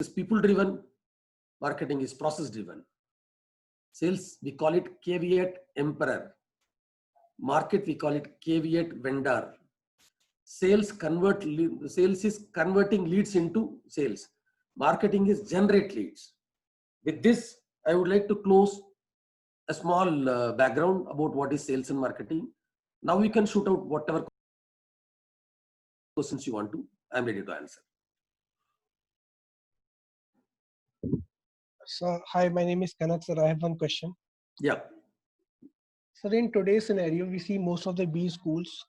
is people driven, marketing is process driven. Sales, we call it caveat emperor. Market, we call it caveat vendor. Sales is converting leads into sales. Marketing is generate leads. With this, I would like to close a small background about what is sales and marketing. Now you can shoot out whatever questions you want to. I'm ready to answer. So, hi, my name is Kanak, sir. I have one question. Yeah. Sir, in today's scenario, we see most of the B schools,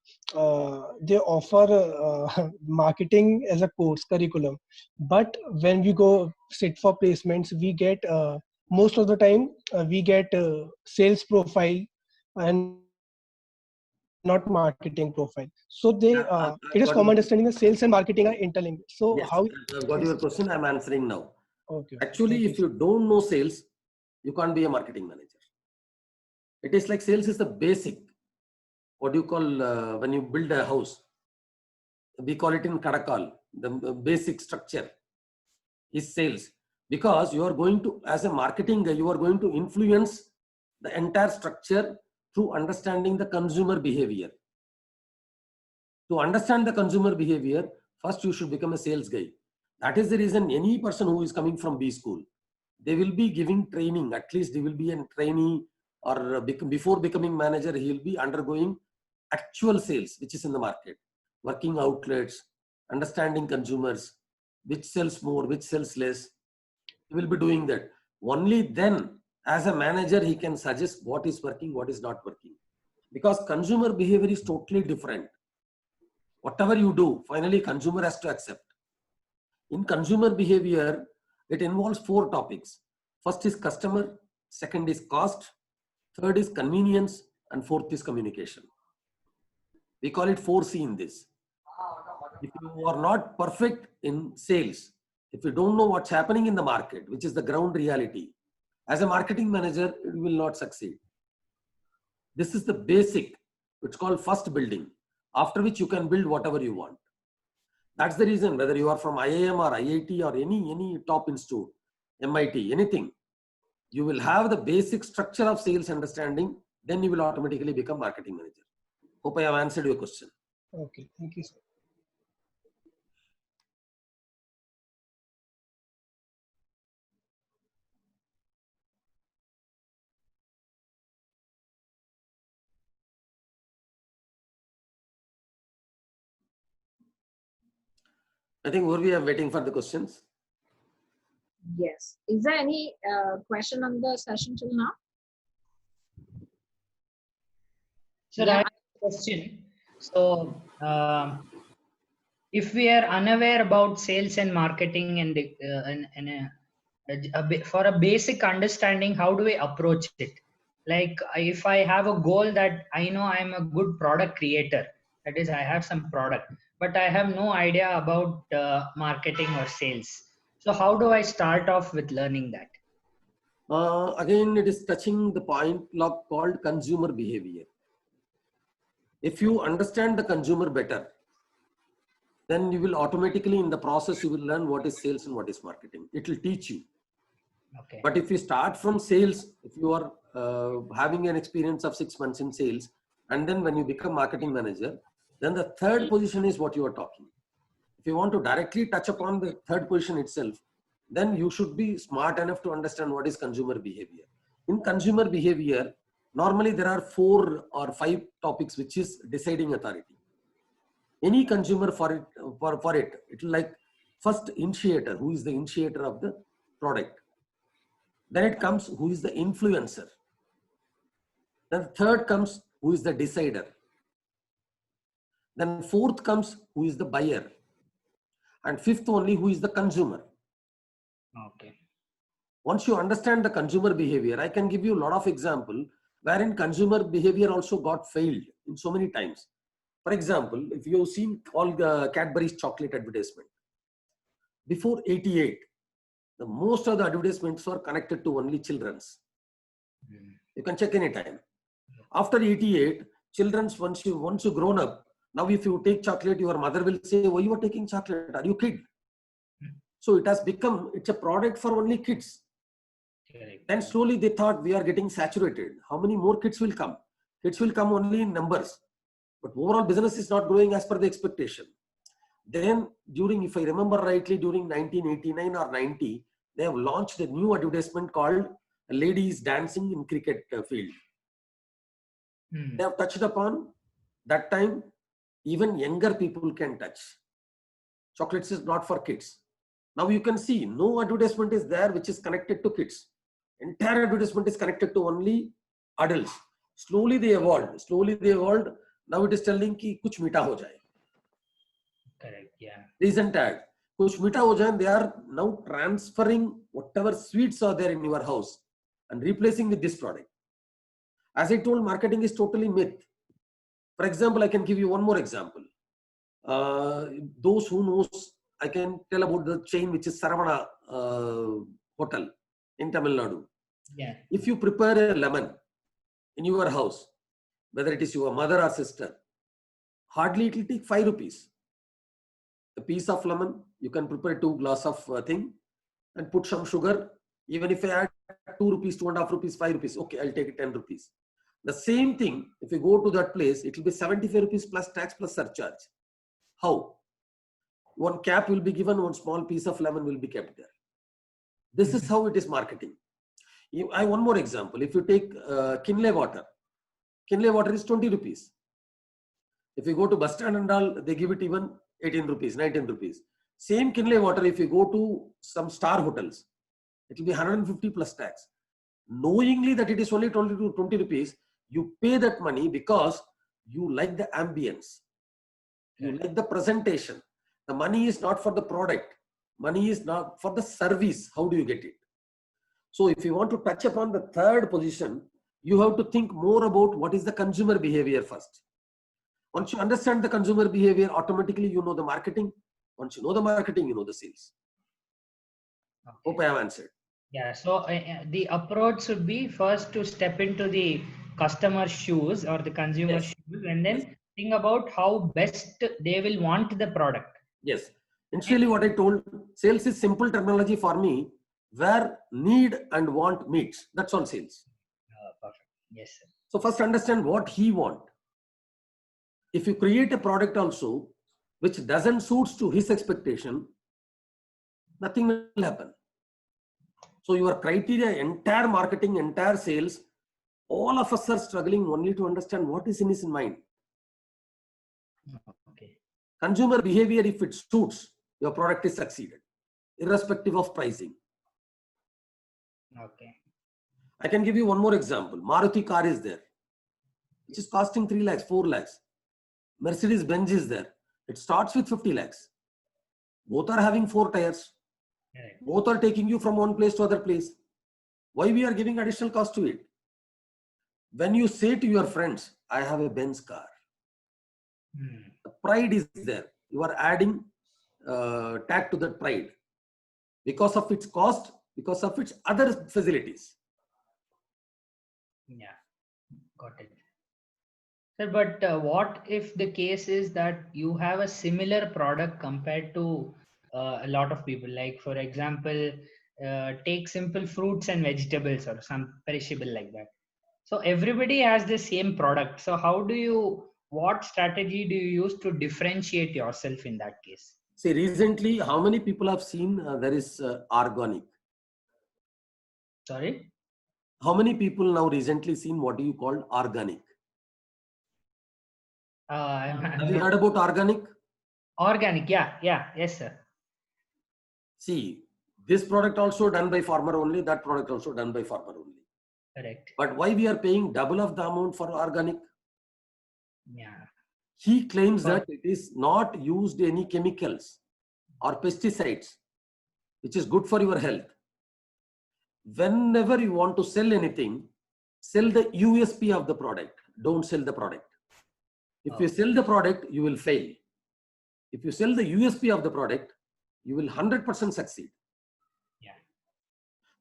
they offer marketing as a course curriculum. But when we go sit for placements, we get, most of the time, we get sales profile and not marketing profile. So it is common understanding that sales and marketing are interlinked. So yes, how? I've got your question. I'm answering now. Okay. Actually, if you don't know sales, you can't be a marketing manager. It is like sales is the basic. What do you call when you build a house? We call it in Kadakal. The basic structure is sales, because you are going to, as a marketing guy, you are going to influence the entire structure through understanding the consumer behavior. To understand the consumer behavior, first you should become a sales guy. That is the reason any person who is coming from B school, they will be giving training. At least they will be a trainee, or before becoming manager, he will be undergoing actual sales, which is in the market, working outlets, understanding consumers, which sells more, which sells less. He will be doing that. Only then, as a manager, he can suggest what is working, what is not working. Because consumer behavior is totally different. Whatever you do, finally consumer has to accept. In consumer behavior, it involves 4 topics. First is customer, second is cost, third is convenience, and fourth is communication. We call it 4C in this. If you are not perfect in sales, if you don't know what's happening in the market, which is the ground reality, as a marketing manager, you will not succeed. This is the basic. It's called first building, after which you can build whatever you want. That's the reason, whether you are from IIM or IIT or any top institute, MIT, anything, you will have the basic structure of sales understanding, then you will automatically become marketing manager. Hope I have answered your question. Okay, thank you, sir. I think we are waiting for the questions. Yes. Is there any question on the session till now? Sir, I have a question. So, if we are unaware about sales and marketing and for a basic understanding, how do we approach it? Like, if I have a goal that I know I'm a good product creator, that is, I have some product, but I have no idea about marketing or sales. So how do I start off with learning that? Again, it is touching the point called consumer behavior. If you understand the consumer better, then you will automatically in the process, you will learn what is sales and what is marketing. It will teach you. Okay. But if you start from sales, if you are having an experience of 6 months in sales, and then when you become marketing manager, then the third position is what you are talking. If you want to directly touch upon the third position itself, then you should be smart enough to understand what is consumer behavior. In consumer behavior, normally there are 4 or 5 topics, which is deciding authority. Any consumer for it, it will like first initiator, who is the initiator of the product. Then it comes, who is the influencer. Then third comes, who is the decider. Then fourth comes, who is the buyer. And fifth only, who is the consumer. Okay. Once you understand the consumer behavior, I can give you a lot of example wherein consumer behavior also got failed in so many times. For example, if you've seen all the Cadbury's chocolate advertisement, before 88, the most of the advertisements were connected to only children's. You can check anytime. After 88, children's, once you grown up, now if you take chocolate, your mother will say, why you are taking chocolate? Are you kid? So it has become, it's a product for only kids. Correct. Then slowly they thought we are getting saturated. How many more kids will come? Kids will come only in numbers, but overall business is not growing as per the expectation. Then during, if I remember rightly, during 1989 or 90, they have launched a new advertisement called Ladies Dancing in Cricket Field. They have touched upon that time, even younger people can touch. Chocolates is not for kids. Now you can see no advertisement is there which is connected to kids. Entire advertisement is connected to only adults. Slowly they evolved. Now it is telling ki kuch meeta ho jaye. Correct. Yeah. Recent ad. Kuch meeta ho jaye. They are now transferring whatever sweets are there in your house and replacing with this product. As I told, marketing is totally myth. For example, I can give you one more example. Those who knows, I can tell about the chain which is Saravana Hotel in Tamil Nadu. Yeah. If you prepare a lemon in your house, whether it is your mother or sister, hardly it will take 5 rupees. A piece of lemon, you can prepare 2 glasses of thing and put some sugar. Even if I add 2 rupees, 2.5 rupees, 5 rupees, okay, I'll take it 10 rupees. The same thing, if you go to that place, it will be 75 rupees plus tax plus surcharge. How? One cap will be given, one small piece of lemon will be kept there. This is how it is marketing. I one more example. If you take Kinley water is 20 rupees. If you go to bus stand and all, they give it even 18 rupees, 19 rupees. Same Kinley water, if you go to some star hotels, it will be 150 plus tax. Knowingly that it is only 20 rupees, you pay that money because you like the ambience. You like the presentation. The money is not for the product. Money is not for the service. How do you get it? So if you want to touch upon the third position, you have to think more about what is the consumer behavior first. Once you understand the consumer behavior, automatically you know the marketing. Once you know the marketing, you know the sales. Okay. Hope I have answered. Yeah. So the approach should be first to step into the customer's shoes or the consumer's shoes, and then think about how best they will want the product. Yes. Initially, what I told, sales is simple terminology for me, where need and want meets. That's all sales. Perfect. Yes, sir. So first understand what he want. If you create a product also which doesn't suits to his expectation, nothing will happen. So your criteria, entire marketing, entire sales, all of us are struggling only to understand what is in his mind. Okay. Consumer behavior, if it suits, your product is succeeded, irrespective of pricing. Okay. I can give you one more example. Maruti car is there, which is costing 3 lakhs, 4 lakhs. Mercedes Benz is there. It starts with 50 lakhs. Both are having 4 tires. Right. Both are taking you from one place to other place. Why we are giving additional cost to it? When you say to your friends, I have a Benz car, the pride is there. You are adding tag to that pride because of its cost, because of its other facilities. Yeah, got it. Sir, but what if the case is that you have a similar product compared to a lot of people? Like, for example, take simple fruits and vegetables or some perishable like that. So everybody has the same product. So what strategy do you use to differentiate yourself in that case? See, recently, how many people have seen there is organic? Sorry? How many people now recently seen what do you call organic? Have you heard about organic? Organic, yeah, yes, sir. See, this product also done by farmer only, that product also done by farmer only. Correct. But why we are paying double of the amount for organic? Yeah. He claims that it is not used any chemicals or pesticides, which is good for your health. Whenever you want to sell anything, sell the USP of the product. Don't sell the product. If you sell the product, you will fail. If you sell the USP of the product, you will 100% succeed. Yeah.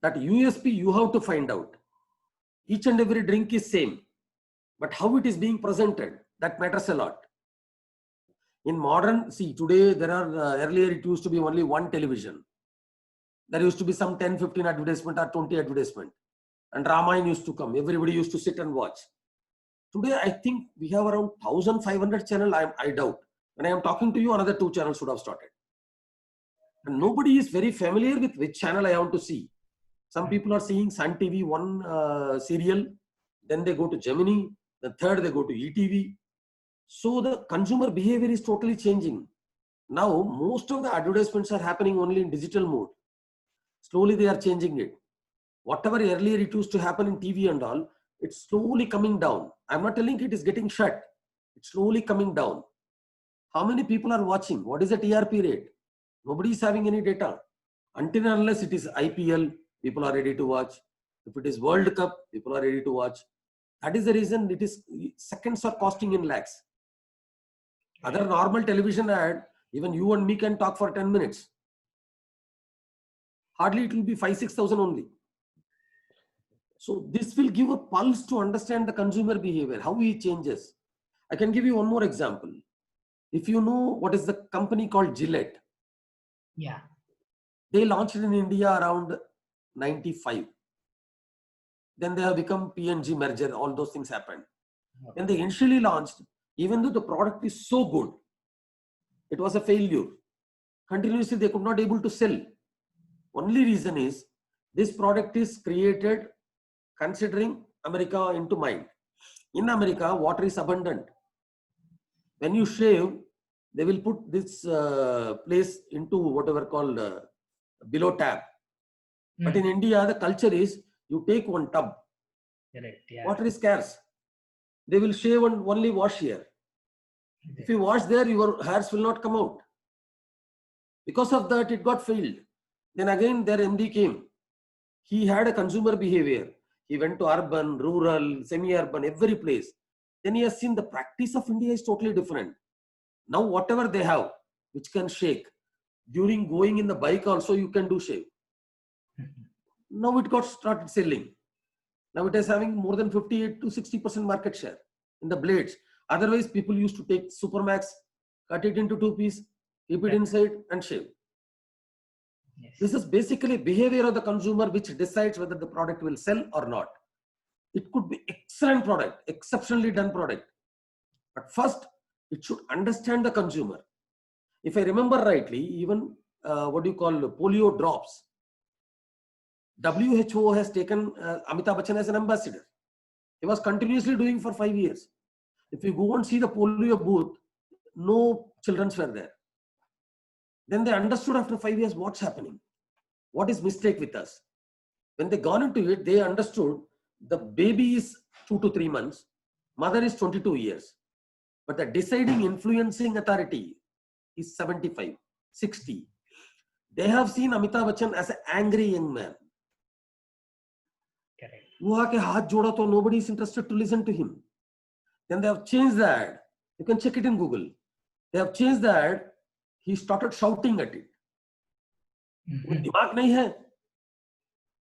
That USP you have to find out. Each and every drink is same, but how it is being presented, that matters a lot. In modern, see, today there are, earlier it used to be only one television. There used to be some 10, 15 advertisement or 20 advertisement. And Ramayana used to come. Everybody used to sit and watch. Today, I think we have around 1,500 channel. I doubt. When I am talking to you, another 2 channels should have started. And nobody is very familiar with which channel I want to see. Some people are seeing Sun TV, one serial. Then they go to Gemini. The third, they go to ETV. So the consumer behavior is totally changing. Now, most of the advertisements are happening only in digital mode. Slowly, they are changing it. Whatever earlier it used to happen in TV and all, it's slowly coming down. I'm not telling it is getting shut. It's slowly coming down. How many people are watching? What is the TRP rate? Nobody is having any data. Until and unless it is IPL, people are ready to watch. If it is World Cup, people are ready to watch. That is the reason it is seconds are costing in lakhs. Other normal television ad, even you and me can talk for 10 minutes. Hardly it will be 5,000-6,000 only. So this will give a pulse to understand the consumer behavior, how he changes. I can give you one more example. If you know what is the company called Gillette, Yeah. they launched in India around 95. Then they have become P&G merger, all those things happened. When they initially launched, even though the product is so good, it was a failure. Continuously, they could not able to sell. Only reason is this product is created considering America into mind. In America, water is abundant. When you shave, they will put this place into whatever called below tap. But in India, the culture is you take one tub. Correct. Yeah. Water is scarce. They will shave and only wash here. If you wash there, your hairs will not come out. Because of that, it got failed. Then again, their MD came. He had a consumer behavior. He went to urban, rural, semi-urban, every place. Then he has seen the practice of India is totally different. Now, whatever they have, which can shake, during going in the bike also, you can do shave. Now it got started selling. Now it is having more than 58 to 60% market share in the blades. Otherwise, people used to take Supermax, cut it into 2 pieces, keep it inside and shave. Yes. This is basically behavior of the consumer which decides whether the product will sell or not. It could be excellent product, exceptionally done product. But first, it should understand the consumer. If I remember rightly, even polio drops, WHO has taken Amitabh Bachchan as an ambassador. He was continuously doing for 5 years. If you go and see the polio booth, no children were there. Then they understood after 5 years what's happening. What is mistake with us? When they gone into it, they understood the baby is 2 to 3 months, mother is 22 years. But the deciding, influencing authority is 75, 60. They have seen Amitabh Bachchan as an angry young man. Correct. Nobody is interested to listen to him. Then they have changed that. You can check it in Google. They have changed that. He started shouting at it. दिमाग नहीं है,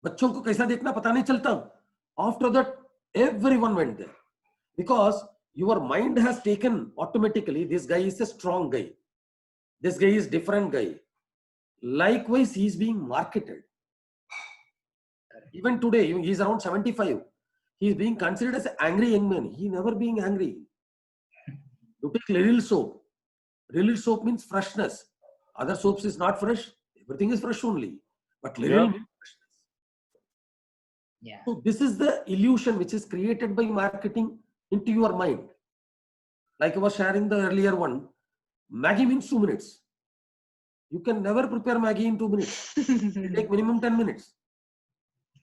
बच्चों को कैसा देखना पता नहीं चलता. After that, everyone went there because your mind has taken automatically. This guy is a strong guy. This guy is different guy. Likewise, he is being marketed. Even today, he is around 75. He is being considered as an angry young man. He never being angry. You take Liril soap. Liril soap means freshness. Other soaps is not fresh. Everything is fresh only. But Liril means freshness. Yeah. So this is the illusion which is created by marketing into your mind. Like I was sharing the earlier one, Maggi means 2 minutes. You can never prepare Maggi in 2 minutes. It take minimum 10 minutes.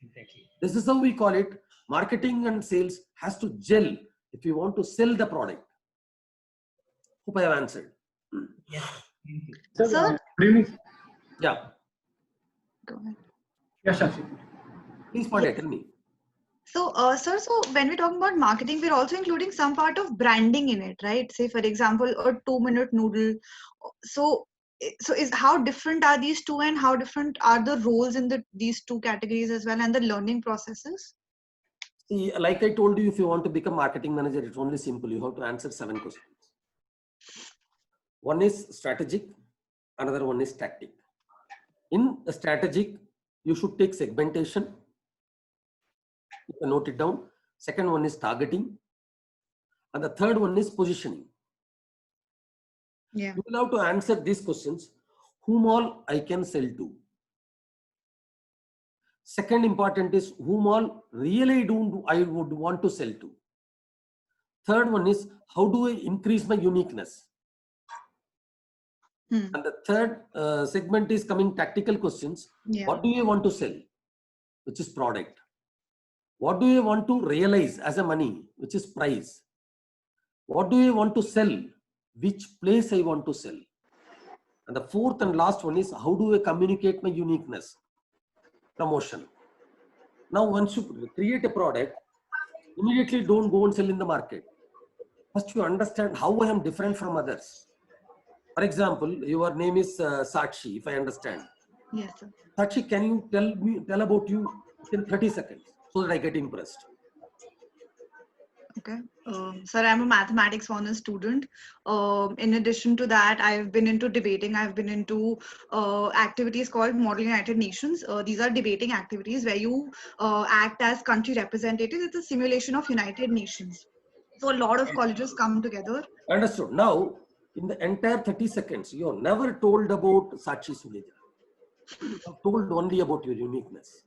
Exactly. This is how we call it. Marketing and sales has to gel if you want to sell the product. Hope I have answered. Yes. Thank you. Sir? Good evening. Yeah. Go ahead. Yes, Shashi. Please, Pandey, tell me. So, sir, so when we're talking about marketing, we're also including some part of branding in it, right? Say, for example, a 2-minute noodle. So is how different are these two, and how different are the roles in these two categories as well, and the learning processes? See, like I told you, if you want to become marketing manager, it's only simple. You have to answer 7 questions. One is strategic, another one is tactic. In strategic, you should take segmentation. You can note it down. Second one is targeting. And the third one is positioning. Yeah. You will have to answer these questions. Whom all I can sell to? Second important is whom all really I would want to sell to. Third one is how do I increase my uniqueness? Hmm. And the third segment is coming tactical questions. Yeah. What do you want to sell? Which is product. What do you want to realize as a money? Which is price. What do you want to sell? Which place I want to sell? And the fourth and last one is how do I communicate my uniqueness? Promotion. Now, once you create a product, immediately don't go and sell in the market. First, you understand how I am different from others. For example, your name is Sakshi, if I understand. Yes, sir. Sakshi, can you tell about you in 30 seconds so that I get impressed? Okay. Sir, I'm a mathematics honors student. In addition to that, I've been into debating. I've been into activities called Model United Nations. These are debating activities where you act as country representatives. It's a simulation of United Nations. So a lot of colleges come together. Understood. Now, in the entire 30 seconds, you have never told about Sakshi Suneja. You have told only about your uniqueness.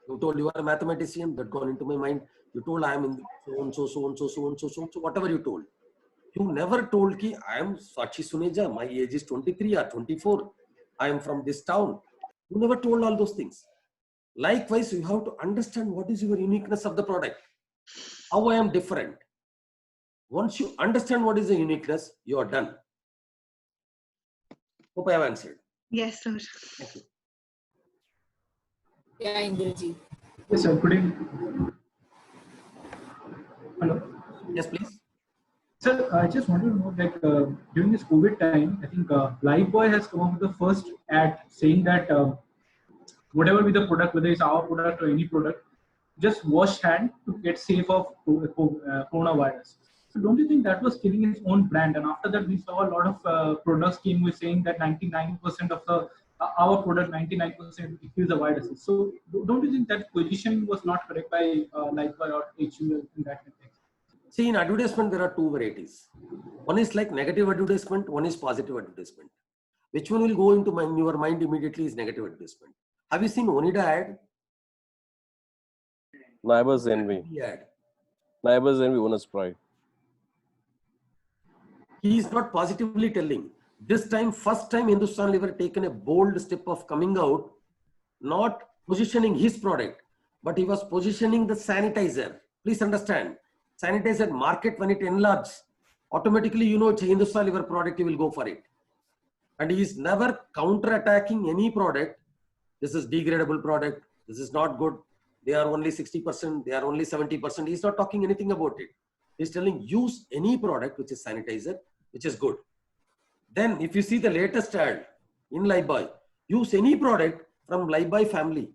You told you are a mathematician, that gone into my mind. You told I am in so and so, so and so, so and so, so and so, whatever you told. You never told ki I am Sakshi Suneja, my age is 23 or 24. I am from this town. You never told all those things. Likewise, you have to understand what is your uniqueness of the product. How I am different. Once you understand what is the uniqueness, you are done. Hope I have answered. Yes, sir. Thank you. Yeah, Indrajit. Yes, sir. Good evening. Hello. Yes, please. Sir, I just wanted to know, like, during this COVID time, I think Lifebuoy has come up with the first ad saying that whatever be the product, whether it's our product or any product, just wash hand to get safe of coronavirus. So don't you think that was killing its own brand? And after that, we saw a lot of products came with saying that 99% of the our product, 99% kills the viruses. So don't you think that position was not correct by Lifebuoy or HUL in that context? See, in advertisement, there are two varieties. One is like negative advertisement, one is positive advertisement. Which one will go into your mind immediately is negative advertisement. Have you seen Onida ad? Neighbors envy. Ad. Neighbors envy, owner's pride. He is not positively telling. This time, first time Hindustan Lever taken a bold step of coming out, not positioning his product, but he was positioning the sanitizer. Please understand, sanitizer market when it enlarges, automatically you know it's a Hindustan Lever product, you will go for it. And he is never counter-attacking any product. This is degradable product. This is not good. They are only 60%. They are only 70%. He's not talking anything about it. He's telling use any product which is sanitizer, which is good. Then if you see the latest ad in Lifebuoy, use any product from Lifebuoy family.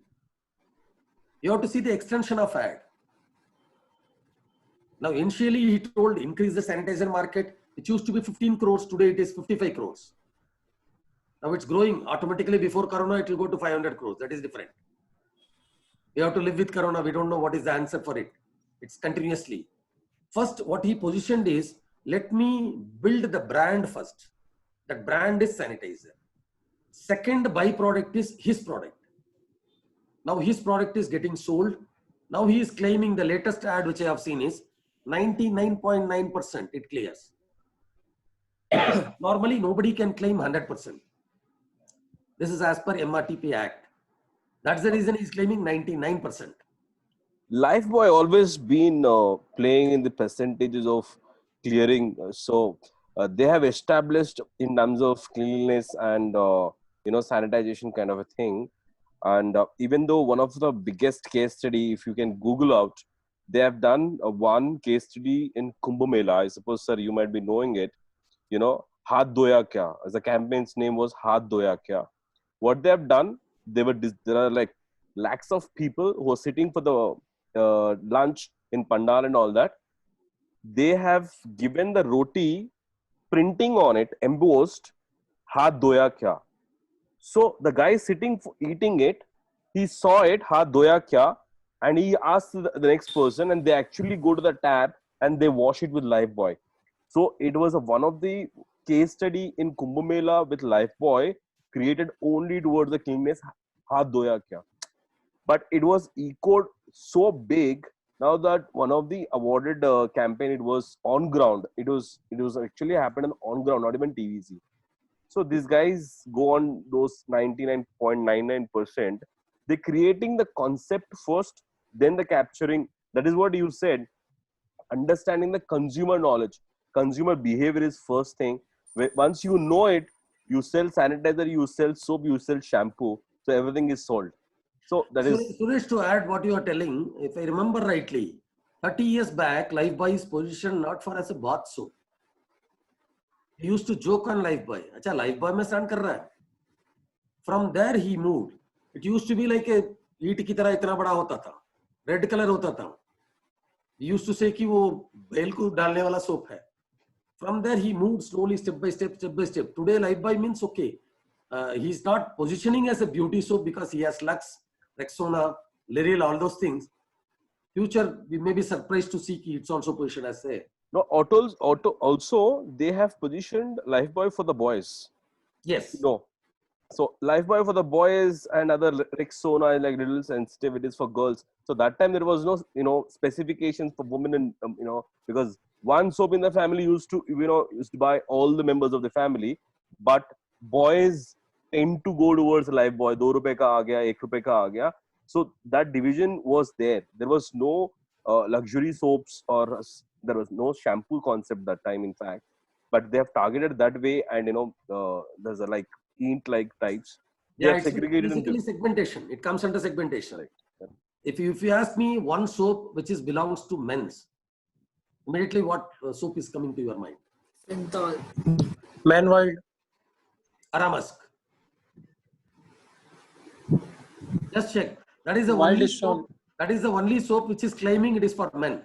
You have to see the extension of ad. Now initially he told increase the sanitizer market. It used to be 15 crores. Today it is 55 crores. Now it's growing automatically. Before Corona, it will go to 500 crores. That is different. We have to live with Corona. We don't know what is the answer for it. It's continuously. First, what he positioned is, let me build the brand first. That brand is sanitizer. Second byproduct is his product. Now his product is getting sold. Now he is claiming the latest ad which I have seen is 99.9% it clears. Normally nobody can claim 100%. This is as per MRTP Act. That's the reason he's claiming 99%. Lifebuoy always been playing in the percentages of clearing. So they have established in terms of cleanliness and sanitization kind of a thing. And even though one of the biggest case study, if you can Google out, they have done one case study in Kumbh Mela. I suppose, sir, you might be knowing it. You know, Haath Dhoya Kya. As the campaign's name was Haath Dhoya Kya. What they have done, there are like lakhs of people who are sitting for the lunch in Pandal and all that. They have given the roti printing on it, embossed, Haath Dhoya Kya. So the guy is sitting eating it. he saw it, ha doya kya, and he asked the next person, and they actually go to the tap and they wash it with Lifebuoy. So it was one of the case study in Kumbh Mela with Lifebuoy, created only towards the cleanliness, ha doya kya. But it was echoed so big now that one of the awarded campaign, it was on ground. It was actually happened on ground, not even TVC. So these guys go on those 99.99%. They're creating the concept first, then the capturing. That is what you said. Understanding the consumer knowledge, consumer behavior is first thing. Once you know it, you sell sanitizer, you sell soap, you sell shampoo. So everything is sold. So that is Suresh, to add what you are telling, if I remember rightly, 30 years back, Lifebuoy is positioned not for as a bath soap. He used to joke on Lifebuoy. Acha, Lifebuoy mein stand kar raha hai. From there he moved. It used to be like a ईट की तरह इतना बड़ा होता था, red colour होता था. He used to say कि वो बैल को डालने वाला सोप है. From there he moved slowly, step by step, step by step. Today Lifebuoy means okay. He's not positioning as a beauty soap because he has Lux, Rexona, L'Oreal, all those things. Future, we may be surprised to see it's also positioned as a. no auto also they have positioned Lifebuoy for the boys. Yes. No. So Lifebuoy for the boys and other Rexona is like little sensitive. It is for girls. So that time there was no specifications for women and because one soap in the family used to buy all the members of the family, but boys tend to go towards Lifebuoy. 2 rupees ka aa gaya, 1 rupee ka aa gaya. So that division was there. There was no luxury soaps or there was no shampoo concept that time, in fact. But they have targeted that way, and there's a like like types. They Yeah, have it's segregated basically into segmentation. It comes under segmentation. Right. Yeah. If you ask me one soap which belongs to men's, immediately what soap is coming to your mind? Synthol. Man World. Aramask. Just check. That is the Wild only Stone. soap. That is the only soap which is claiming it is for men.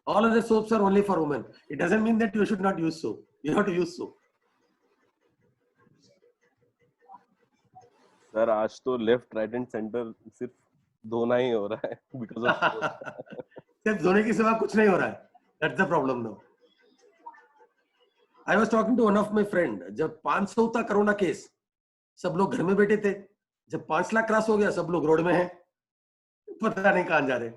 All other soaps are only for women. It doesn't mean that you should not use soap. You have to use soap. Sir आज तो left right and centre सिर्फ धोना ही हो रहा है because of सिर्फ धोने की सिवा कुछ नहीं हो रहा है. That's the problem now. I was talking to one of my friend. जब 500 था कोरोना केस, सब लोग घर में बैठे थे. जब 5 लाख क्रॉस हो गया, सब लोग रोड में हैं. पता नहीं कहां जा रहे.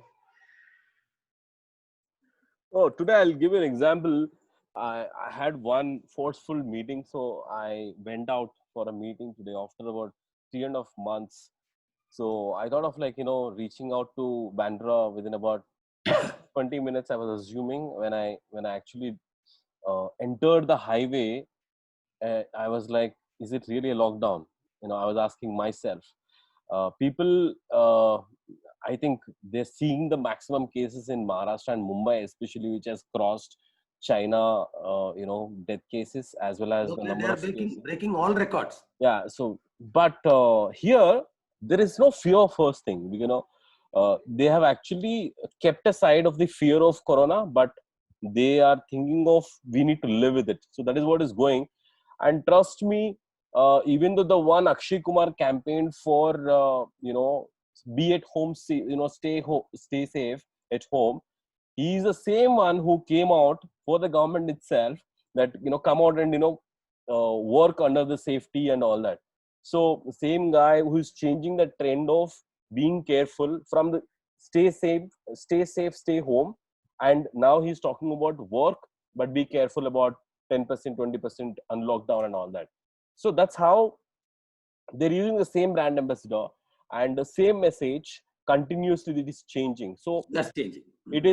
Oh, today I'll give you an example. I had one forceful meeting, so I went out for a meeting today after about 3.5 months. So I thought of reaching out to Bandra within about 20 minutes. I was assuming when I actually entered the highway, I was like, is it really a lockdown? I was asking myself. People, I think they're seeing the maximum cases in Maharashtra and Mumbai, especially, which has crossed China, death cases as well as the They number are of cases. breaking all records. Yeah. So, but here there is no fear. First thing, they have actually kept aside of the fear of corona, but they are thinking of we need to live with it. So that is what is going. And trust me, even though the one Akshay Kumar campaigned for be at home, stay safe at home, he is the same one who came out for the government itself that come out and work under the safety and all that. So the same guy who is changing the trend of being careful from the stay safe, stay home, and now he's talking about work, but be careful about 10%, 20% on lockdown and all that. So that's how they're using the same brand ambassador, and the same message continuously it is changing. So That's changing. it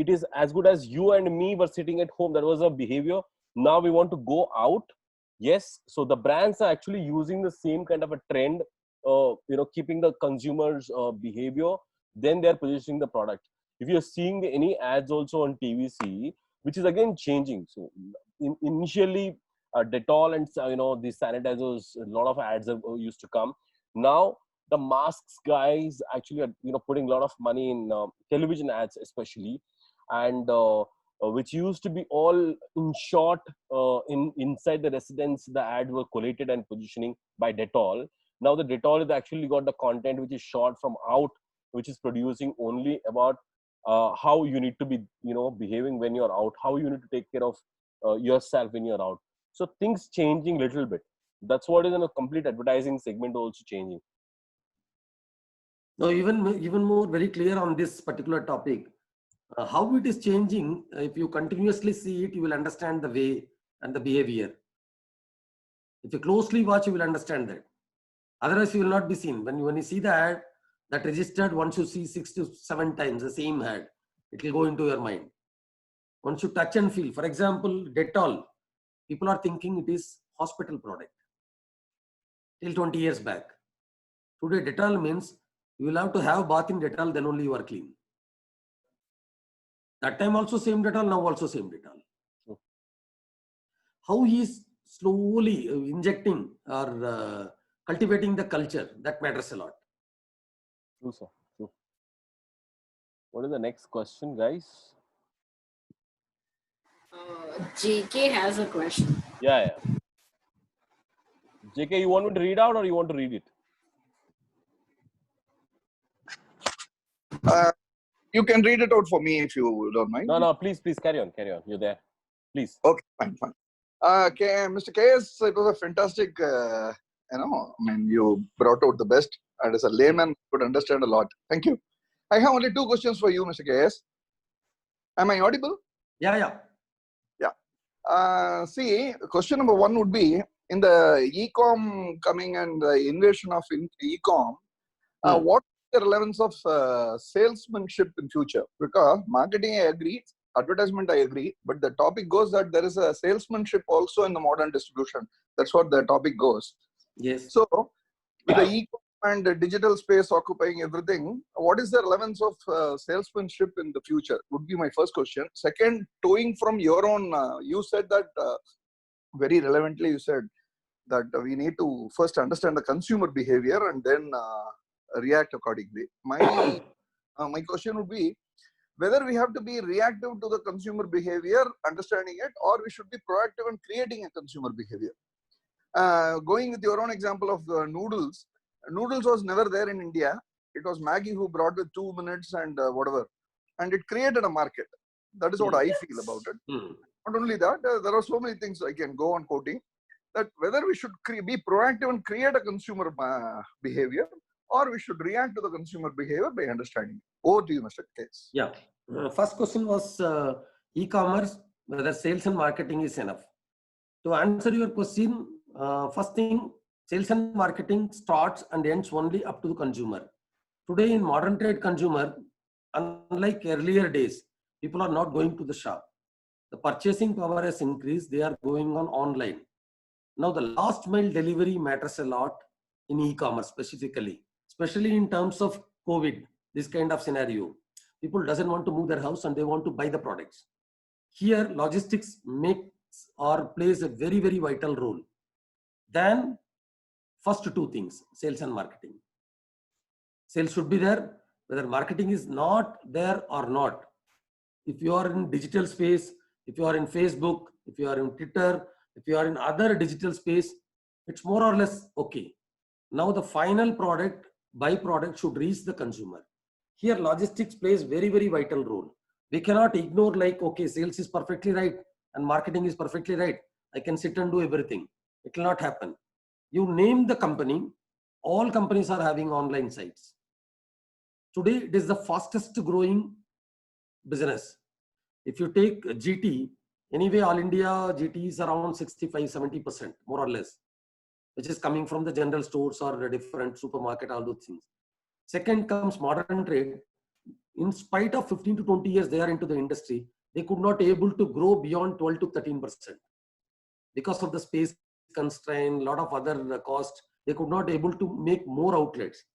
is as good as you and me were sitting at home. That was a behavior. Now we want to go out. Yes. So the brands are actually using the same kind of a trend, keeping the consumers behavior. Then they're positioning the product. If you're seeing any ads also on TVC, which is again changing. So initially Dettol and these sanitizers, a lot of ads used to come. Now the masks guys actually are putting a lot of money in television ads especially, and which used to be all in short inside the residence, the ads were collated and positioning by Dettol. Now the Dettol has actually got the content which is shot from out, which is producing only about how you need to be, behaving when you're out, how you need to take care of yourself when you're out. So things changing little bit. That's what is in a complete advertising segment also changing. Now, even more very clear on this particular topic, how it is changing. If you continuously see it, you will understand the way and the behavior. If you closely watch, you will understand that. Otherwise, you will not be seen. When you see the ad that registered, once you see 6 to 7 times the same ad, it will go into your mind. Once you touch and feel, for example, Dettol, people are thinking it is hospital product till 20 years back. Today, Dettol means you will have to have bath in Dettol, then only you are clean. That time also same Dettol, now also same Dettol. How he is slowly injecting or cultivating the culture, that matters a lot. True, sir. True. What is the next question, guys? JK has a question. Yeah. JK, you want me to read out or you want to read it? You can read it out for me if you don't mind. No, please carry on. You're there. Please. Okay, fine. Okay, Mr. KS, it was a fantastic, you brought out the best. And as a layman, could understand a lot. Thank you. I have only 2 questions for you, Mr. KS. Am I audible? Yeah. See, question number 1 would be, in the e-com coming and the invasion of e-com, what is the relevance of salesmanship in future? Because marketing, I agree, advertisement, I agree, but the topic goes that there is a salesmanship also in the modern distribution. That's what the topic goes. Yes. So, with the e-com and the digital space occupying everything, what is the relevance of salesmanship in the future? Would be my first question. Second, towing from your own, you said that very relevantly, you said that we need to first understand the consumer behavior and then react accordingly. My question would be whether we have to be reactive to the consumer behavior, understanding it, or we should be proactive in creating a consumer behavior. Going with your own example of noodles was never there in India. It was Maggie who brought the 2 minutes and whatever, and it created a market. That is what I feel about it. Not only that, there are so many things I can go on quoting, that whether we should be proactive and create a consumer behavior, or we should react to the consumer behavior by understanding. Over to you, Mr. Case. Yeah. First question was e-commerce, whether sales and marketing is enough. To answer your question, first thing, sales and marketing starts and ends only up to the consumer. Today in modern trade consumer, unlike earlier days, people are not going to the shop. The purchasing power has increased. They are going on online. Now the last mile delivery matters a lot in e-commerce specifically, especially in terms of COVID, this kind of scenario. People doesn't want to move their house and they want to buy the products. Here, logistics makes or plays a very, very vital role. Then, first 2 things, sales and marketing. Sales should be there, whether marketing is not there or not. If you are in digital space, if you are in Facebook, if you are in Twitter, if you are in other digital space, it's more or less okay. Now the final product, byproduct should reach the consumer. Here logistics plays very, very vital role. We cannot ignore like, okay, sales is perfectly right and marketing is perfectly right. I can sit and do everything. It will not happen. You name the company, all companies are having online sites. Today, it is the fastest growing business. If you take GT, anyway, all India GT is around 65-70%, more or less, which is coming from the general stores or different supermarket, all those things. Second comes modern trade. In spite of 15 to 20 years they are into the industry, they could not able to grow beyond 12 to 13% because of the space constraint, lot of other costs. They could not able to make more outlets.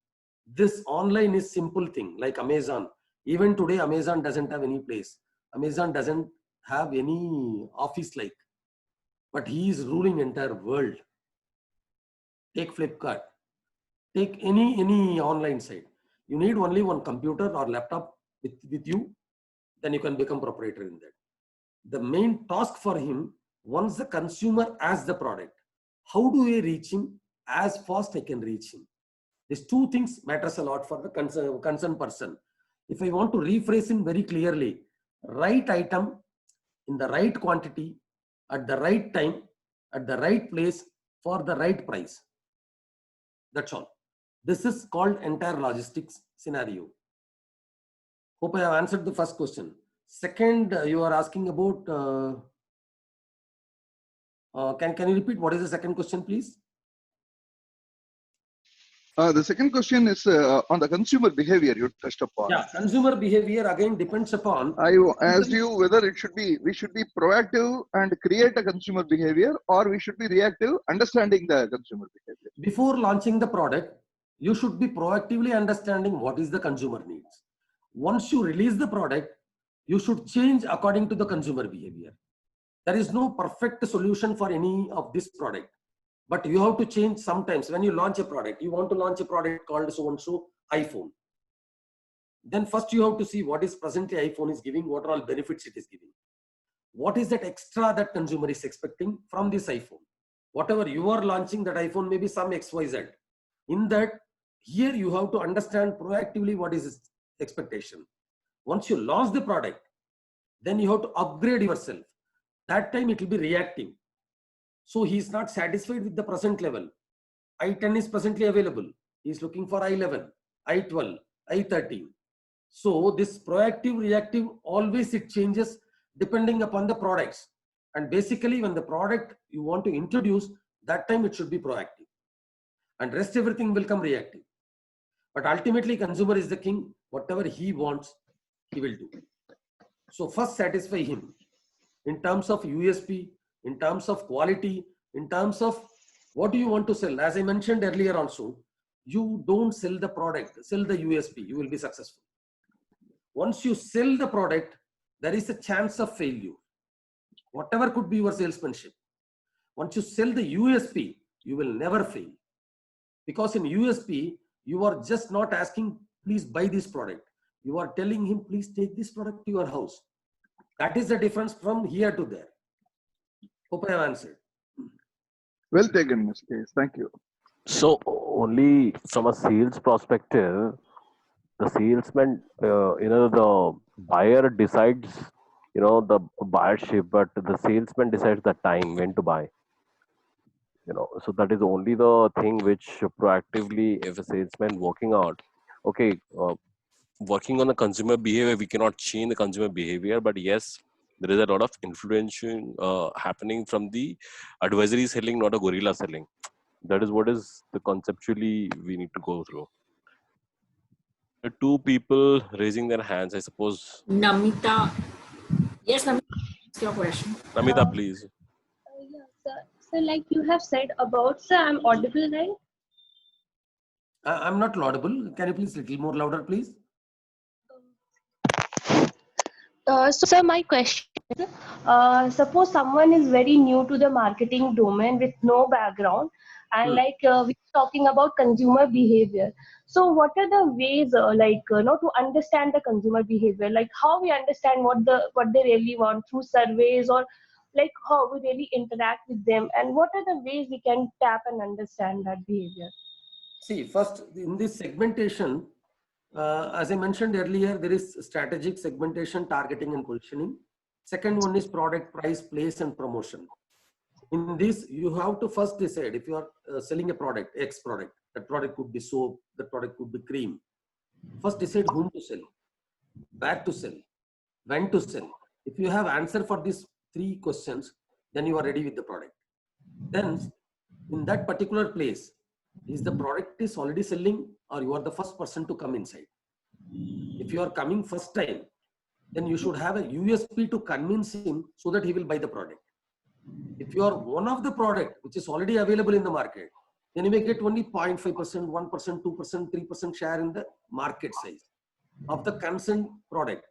This online is simple thing like Amazon. Even today, Amazon doesn't have any place. Amazon doesn't have any office like, but he is ruling entire world. Take Flipkart, take any online site. You need only one computer or laptop with you, then you can become proprietor in that. The main task for him, once the consumer has the product, how do we reach him? as fast I can reach him. These two things matters a lot for the concerned person. If I want to rephrase him very clearly, right item in the right quantity, at the right time, at the right place, for the right price. That's all. This is called entire logistics scenario. Hope I have answered the first question. Second, you are asking about, can you repeat what is the second question, please? The second question is on the consumer behavior you touched upon. Yeah, consumer behavior again depends upon. I asked you whether we should be proactive and create a consumer behavior, or we should be reactive, understanding the consumer behavior. Before launching the product, you should be proactively understanding what is the consumer needs. Once you release the product, you should change according to the consumer behavior. There is no perfect solution for any of this product, but you have to change sometimes. When you launch a product, you want to launch a product called so-and-so iPhone. Then first you have to see what is presently iPhone is giving, what are all benefits it is giving. What is that extra that consumer is expecting from this iPhone? Whatever you are launching, that iPhone may be some XYZ. In that, here you have to understand proactively what is his expectation. Once you launch the product, then you have to upgrade yourself. That time it will be reactive. So he is not satisfied with the present level. i10 is presently available. He is looking for i11, i12, i13. So this proactive, reactive, always it changes depending upon the products. And basically when the product you want to introduce, that time it should be proactive. And rest everything will come reactive. But ultimately consumer is the king. Whatever he wants, he will do. So first satisfy him in terms of USP, in terms of quality, in terms of what do you want to sell. As I mentioned earlier also, you don't sell the product, sell the USP, you will be successful. Once you sell the product, there is a chance of failure. Whatever could be your salesmanship. Once you sell the USP, you will never fail. Because in USP, you are just not asking, please buy this product. You are telling him, please take this product to your house. That is the difference from here to there. Hope I have answered. Well taken, Mr. Case. Thank you. So only from a sales perspective, the salesman, the buyer decides, the buyership, but the salesman decides the time when to buy. So that is only the thing which proactively, if a salesman working out, okay, working on the consumer behavior, we cannot change the consumer behavior, but yes, there is a lot of influencing happening from the advisory selling, not a guerrilla selling. That is what is the conceptually we need to go through. The two people raising their hands, I suppose. Namita. Yes, Namita, what's your question? Namita, please. Yeah, sir. So, like you have said about, sir, I'm audible, right? I'm not audible. Can you please little more louder, please? So, sir, my question is, suppose someone is very new to the marketing domain with no background, and we're talking about consumer behavior. So, what are the ways, to understand the consumer behavior? Like how we understand what they really want through surveys, or like how we really interact with them, and what are the ways we can tap and understand that behavior? See, first in this segmentation, as I mentioned earlier, there is strategic segmentation, targeting and positioning. Second one is product, price, place and promotion. In this, you have to first decide if you are selling a product, X product, that product could be soap, that product could be cream. First decide whom to sell, where to sell, when to sell. If you have answer for these three questions, then you are ready with the product. Then in that particular place, is the product is already selling or you are the first person to come inside? If you are coming first time, then you should have a USP to convince him so that he will buy the product. If you are one of the product which is already available in the market, then you may get only 0.5%, 1%, 2%, 3% share in the market size of the concerned product.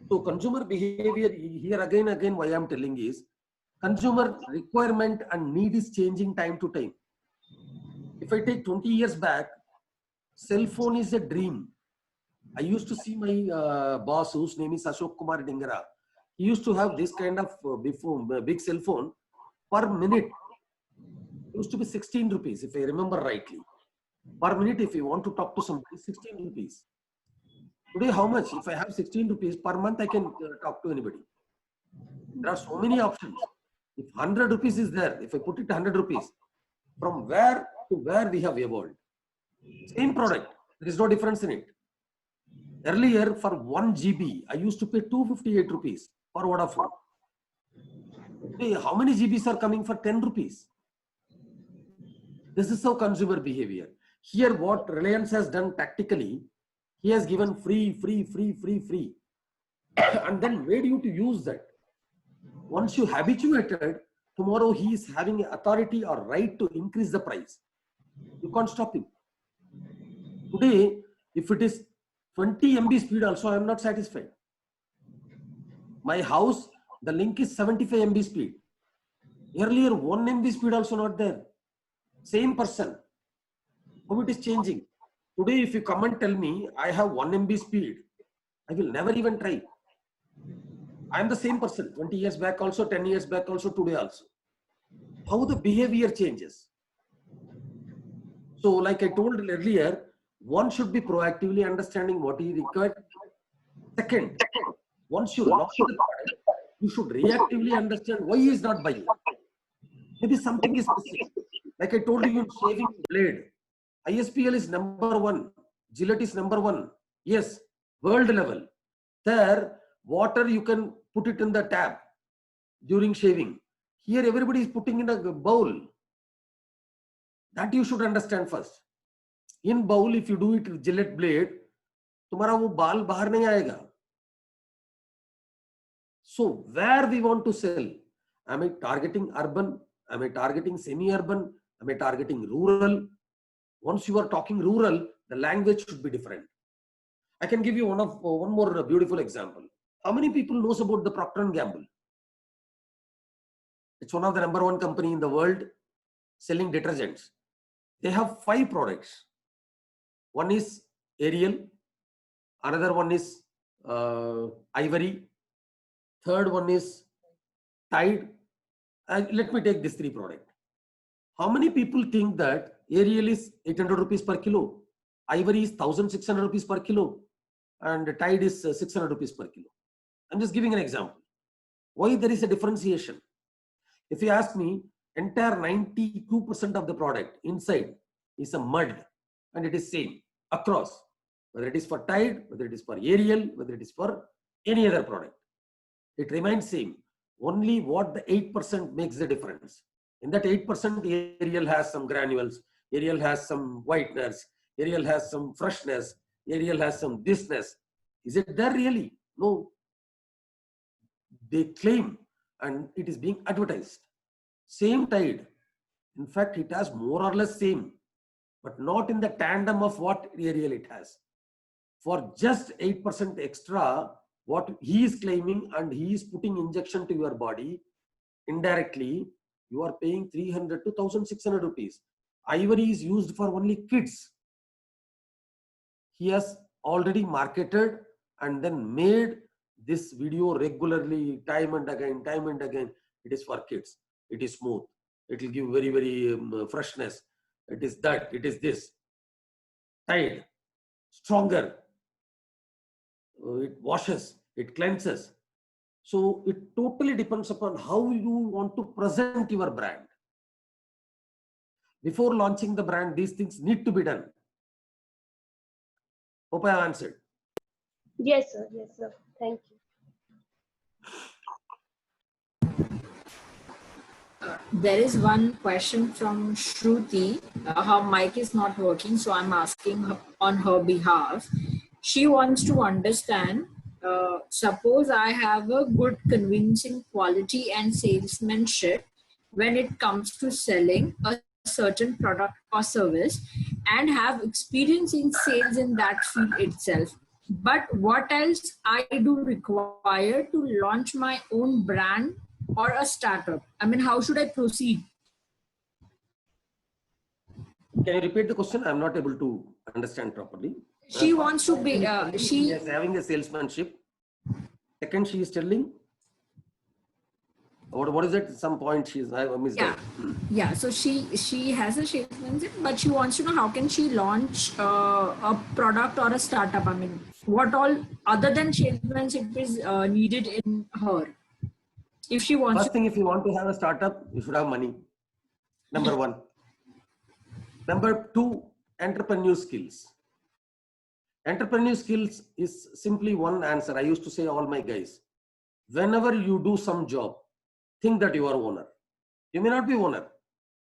So consumer behavior here again why I am telling is consumer requirement and need is changing time to time. If I take 20 years back, cell phone is a dream. I used to see my boss, whose name is Ashok Kumar Dingara. He used to have this kind of big cell phone per minute. used to be 16 rupees, if I remember rightly. Per minute, if you want to talk to somebody, 16 rupees. Today, how much? If I have 16 rupees per month, I can talk to anybody. There are so many options. If 100 rupees is there, if I put it 100 rupees, from where to where we have evolved. Same product, there is no difference in it. Earlier, for 1 GB, I used to pay 258 rupees for Vodafone. Today, how many GBs are coming for 10 rupees? This is how consumer behavior. Here, what Reliance has done tactically, he has given free, and then made you to use that. Once you habituated, tomorrow he is having authority or right to increase the price. You can't stop him. Today, if it is 20 MB speed also, I am not satisfied. My house, the link is 75 MB speed. Earlier, 1 MB speed also not there. Same person. How it is changing. Today, if you come and tell me, I have 1 MB speed, I will never even try. I am the same person, 20 years back also, 10 years back also, today also. How the behavior changes. So like I told earlier, one should be proactively understanding what he required. Second, once you launch the product, you should reactively understand why he is not buying. Maybe something is missing. Like I told you in shaving blade, ISPL is #1, Gillette is #1. Yes, world level. There, water you can put it in the tap during shaving. Here, everybody is putting in a bowl. That you should understand first. In bowl, if you do it with Gillette blade, तुम्हारा वो बाल बाहर नहीं आएगा. So where we want to sell? Am I targeting urban? Am I targeting semi-urban? Am I targeting rural? Once you are talking rural, the language should be different. I can give you one more beautiful example. How many people knows about the Procter & Gamble? It's one of the #1 company in the world selling detergents. They have 5 products. One is Ariel, another one is Ivory, third one is Tide. Let me take these 3 products. How many people think that Ariel is 800 rupees per kilo, Ivory is 1600 rupees per kilo, and Tide is 600 rupees per kilo? I'm just giving an example. Why there is a differentiation? If you ask me, entire 92% of the product inside is a mud, and it is same across, whether it is for Tide, whether it is for Ariel, whether it is for any other product. It remains same. Only what the 8% makes the difference. In that 8%, Ariel has some granules, Ariel has some whiteness, Ariel has some freshness, Ariel has some thisness. Is it there really? No. They claim, and it is being advertised. Same Tide. In fact, it has more or less same, but not in the tandem of what Ariel it has. For just 8% extra, what he is claiming, and he is putting injection to your body, indirectly, you are paying 300 to 1600 rupees. Ivory is used for only kids. He has already marketed and then made this video regularly, time and again. It is for kids. It is smooth. It will give very freshness. It is that. It is this. Tide, stronger. It washes. It cleanses. So it totally depends upon how you want to present your brand. Before launching the brand, these things need to be done. Hope I have answered. Yes, sir. Yes, sir. Thank you. There is one question from Shruti. Her mic is not working, so I'm asking her on her behalf. She wants to understand, suppose I have a good convincing quality and salesmanship when it comes to selling a certain product or service and have experience in sales in that field itself. But what else I do require to launch my own brand or a startup? I mean, how should I proceed? Can you repeat the question? I'm not able to understand properly. She wants to be, she is having a salesmanship. Second, she is telling. What is it? Some point I missed Yeah. out. Yeah, so she has a salesmanship, but she wants to know how can she launch a product or a startup. I mean, what all other than salesmanship is needed in her if she wants First thing, if you want to have a startup, you should have money. Number one. Number two, entrepreneur skills. Entrepreneur skills is simply one answer. I used to say all my guys, whenever you do some job, think that you are owner. You may not be owner.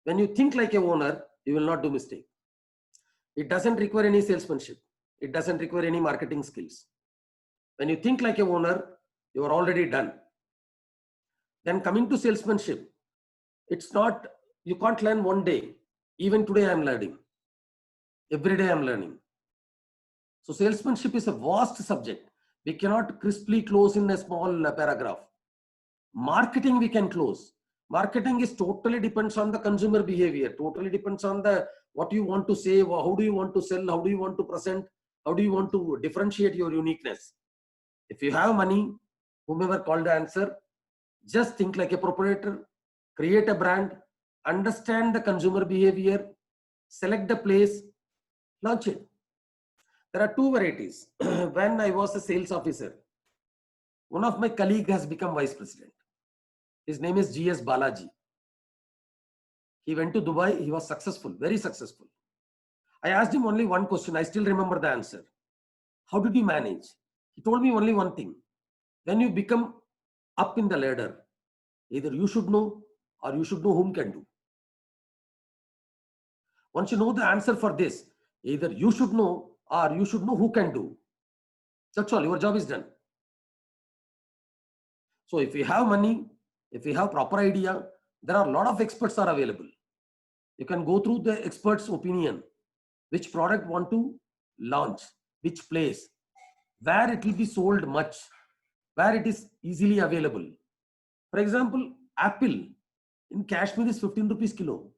When you think like a owner, you will not do mistake. It doesn't require any salesmanship. It doesn't require any marketing skills. When you think like a owner, you are already done. Then coming to salesmanship, it's not, you can't learn one day. Even today I am learning. Every day I am learning. So salesmanship is a vast subject. We cannot crisply close in a small paragraph. Marketing we can close. Marketing is totally depends on the consumer behavior. Totally depends on the what you want to say, how do you want to sell, how do you want to present, how do you want to differentiate your uniqueness. If you have money, whomever called the answer, just think like a proprietor, create a brand, understand the consumer behavior, select the place, launch it. There are two varieties. When I was a sales officer, one of my colleague has become vice president. His name is GS Balaji. He went to Dubai. He was successful, very successful. I asked him only one question. I still remember the answer. How did you manage? He told me only one thing. When you become up in the ladder, either you should know or you should know whom can do. Once you know the answer for this, either you should know or you should know who can do. That's all. Your job is done. So if you have money, if you have proper idea, there are a lot of experts are available. You can go through the expert's opinion, which product want to launch, which place, where it will be sold much, where it is easily available. For example, apple in Kashmir is 15 rupees kilo.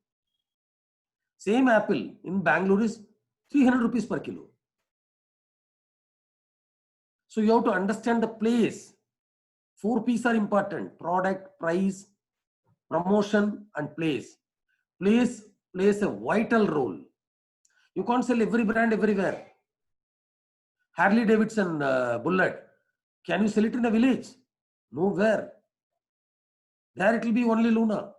Same apple in Bangalore is 300 rupees per kilo. So you have to understand the place. 4 P's are important: product, price, promotion, and place. Place plays a vital role. You can't sell every brand everywhere. Harley Davidson Bullet, can you sell it in a village? Nowhere. There it will be only Luna.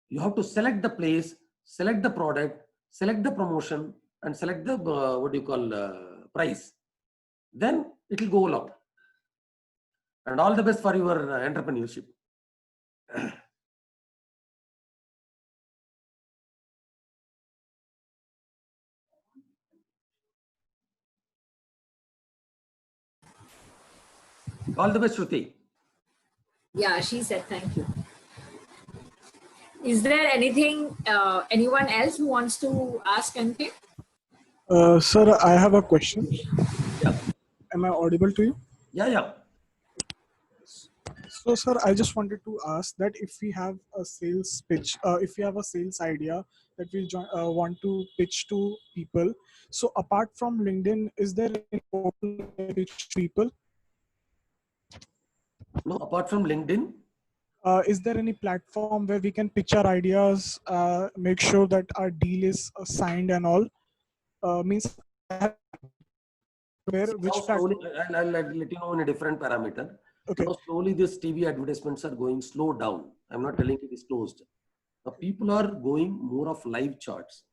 You have to select the place, select the product, select the promotion, and select the price. Then it will go along. And all the best for your entrepreneurship. All the best, Shruti. Yeah, she said thank you. Is there anything, anyone else who wants to ask anything? Sir, I have a question. Yeah. Am I audible to you? Yeah, yeah. So, sir, I just wanted to ask that if we have a sales pitch, if we have a sales idea that we want to pitch to people, so apart from LinkedIn, is there any portal where we pitch people? No, apart from LinkedIn. Is there any platform where we can pitch our ideas, make sure that our deal is signed and all? Means where, which slowly, platform? I'll let you know in a different parameter. Okay. Now slowly these TV advertisements are going slow down. I'm not telling it is closed. Now people are going more of live charts.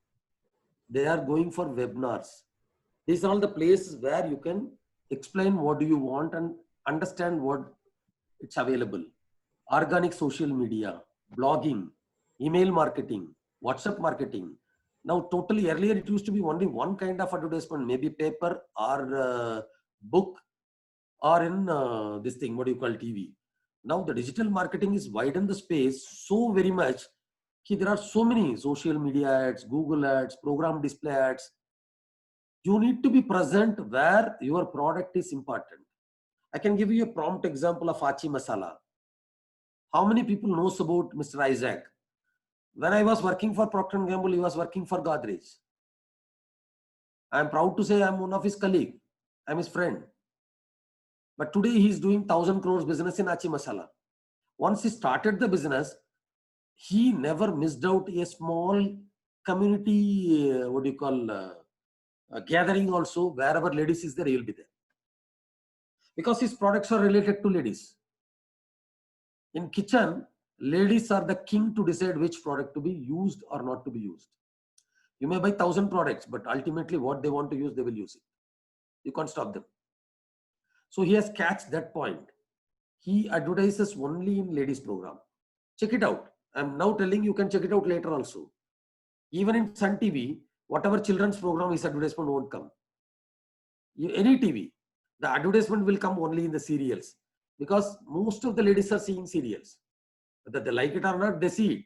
They are going for webinars. These are all the places where you can explain what do you want and understand what it's available. Organic social media, blogging, email marketing, WhatsApp marketing. Now totally earlier it used to be only one kind of advertisement, maybe paper or book or in this thing, what do you call TV. Now the digital marketing is widened the space so very much. There are so many social media ads, Google ads, program display ads. You need to be present where your product is important. I can give you a prompt example of Achi Masala. How many people knows about Mr. Isaac? When I was working for Procter & Gamble, he was working for Godrej. I am proud to say I am one of his colleagues. I am his friend. But today he is doing 1,000 crores business in Achi Masala. Once he started the business, he never missed out a small community, gathering also. Wherever ladies is there, he will be there. Because his products are related to ladies. In kitchen, ladies are the king to decide which product to be used or not to be used. You may buy 1,000 products, but ultimately what they want to use, they will use it. You can't stop them. So he has catched that point. He advertises only in ladies program. Check it out. I'm now telling you can check it out later also. Even in Sun TV, whatever children's program is, advertisement won't come. Any TV, the advertisement will come only in the serials, because most of the ladies are seeing serials. Whether they like it or not, they see it.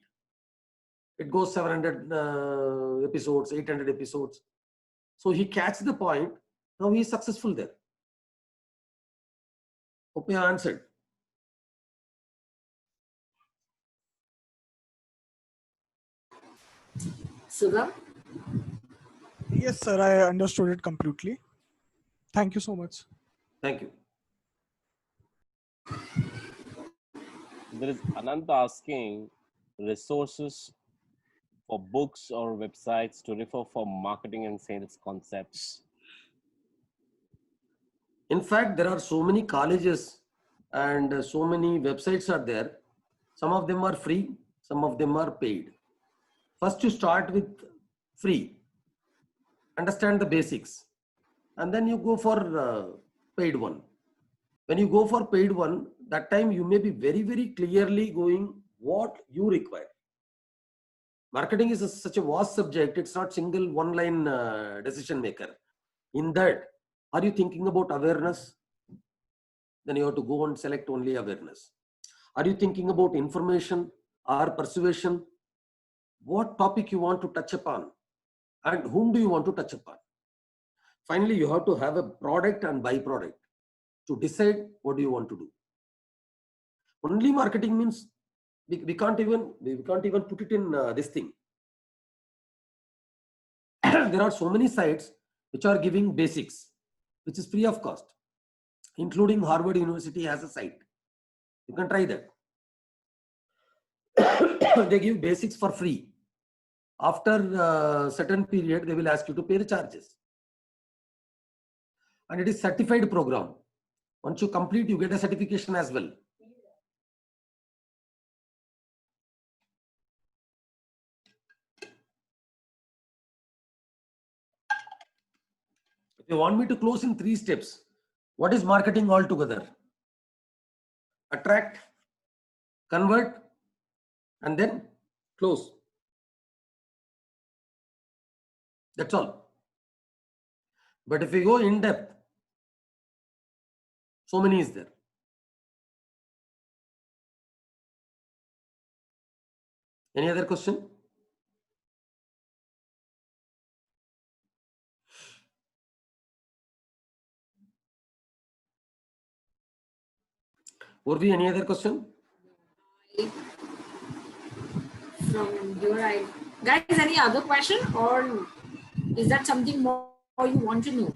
It goes 700 episodes, 800 episodes. So he catches the point. Now he is successful there. Hope you answered. Sugam? Yes, sir. I understood it completely. Thank you so much. Thank you. There is Anant asking resources for books or websites to refer for marketing and sales concepts. In fact, there are so many colleges and so many websites are there. Some of them are free, some of them are paid. First, you start with free, understand the basics, and then you go for paid one. When you go for paid one, that time you may be very, very clearly going what you require. Marketing is such a vast subject. It's not single one-line decision maker. In that, are you thinking about awareness? Then you have to go and select only awareness. Are you thinking about information or persuasion? What topic you want to touch upon and whom do you want to touch upon? Finally, you have to have a product and byproduct to decide what do you want to do. Only marketing means we can't even put it in this thing. There are so many sites which are giving basics, which is free of cost, including Harvard University has a site. You can try that. They give basics for free. After a certain period, they will ask you to pay the charges. And it is certified program. Once you complete, you get a certification as well. If you want me to close in 3 steps, what is marketing altogether? Attract, convert, and then close. That's all. But if we go in depth, so many is there. Any other question? Urvi, any other question? From your end. Guys, any other question or is that something more you want to know?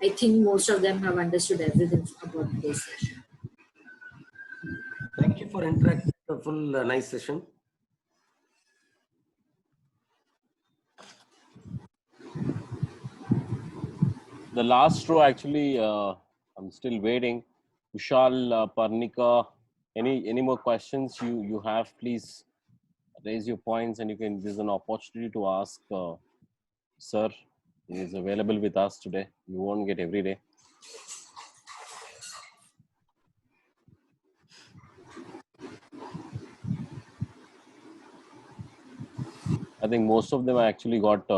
I think most of them have understood everything about this session. Thank you for interactive, nice session. The last row, actually, I'm still waiting. Vishal, Parnika, any more questions you have, please raise your points and there's an opportunity to ask sir. He is available with us today. You won't get every day. I think most of them actually got a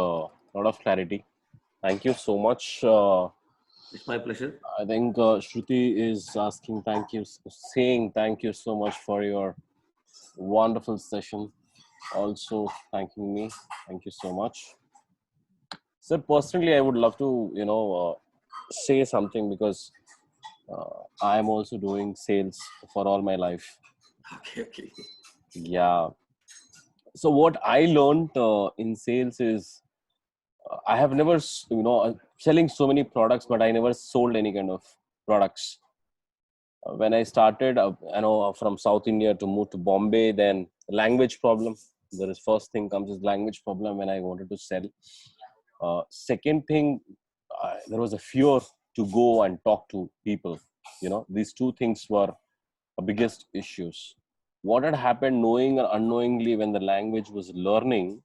lot of clarity. Thank you so much. It's my pleasure. I think Shruti is asking saying thank you so much for your wonderful session. Also thanking me. Thank you so much. Sir, personally, I would love to, say something because I am also doing sales for all my life. Okay. Yeah. So what I learned in sales is I have never, selling so many products, but I never sold any kind of products. When I started, from South India to move to Bombay, then language problem. There is first thing comes is language problem when I wanted to sell. Second thing, there was a fear to go and talk to people. These two things were the biggest issues. What had happened, knowing or unknowingly, when the language was learning,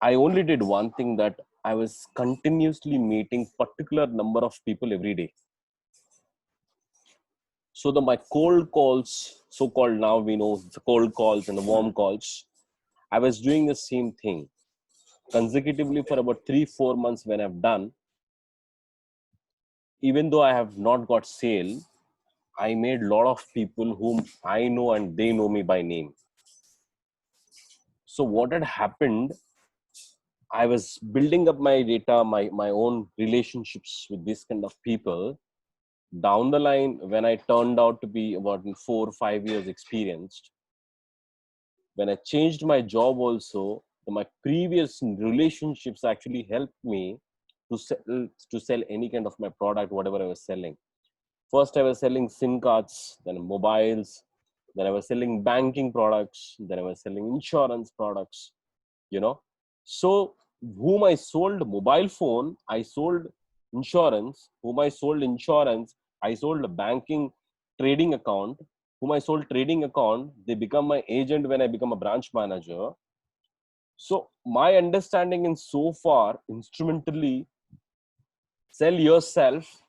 I only did one thing, that I was continuously meeting particular number of people every day. So my cold calls, so-called, now we know the cold calls and the warm calls, I was doing the same thing consecutively for about 3-4 months. When I've done, even though I have not got sale, I made a lot of people whom I know and they know me by name. So what had happened, I was building up my data, my own relationships with this kind of people. Down the line, when I turned out to be about 4 or 5 years experienced, when I changed my job also, my previous relationships actually helped me to sell any kind of my product, whatever I was selling. First, I was selling SIM cards, then mobiles, then I was selling banking products, then I was selling insurance products, So whom I sold mobile phone, I sold insurance. Whom I sold insurance, I sold a banking trading account. Whom I sold trading account, they become my agent when I become a branch manager. So my understanding in so far, instrumentally, sell yourself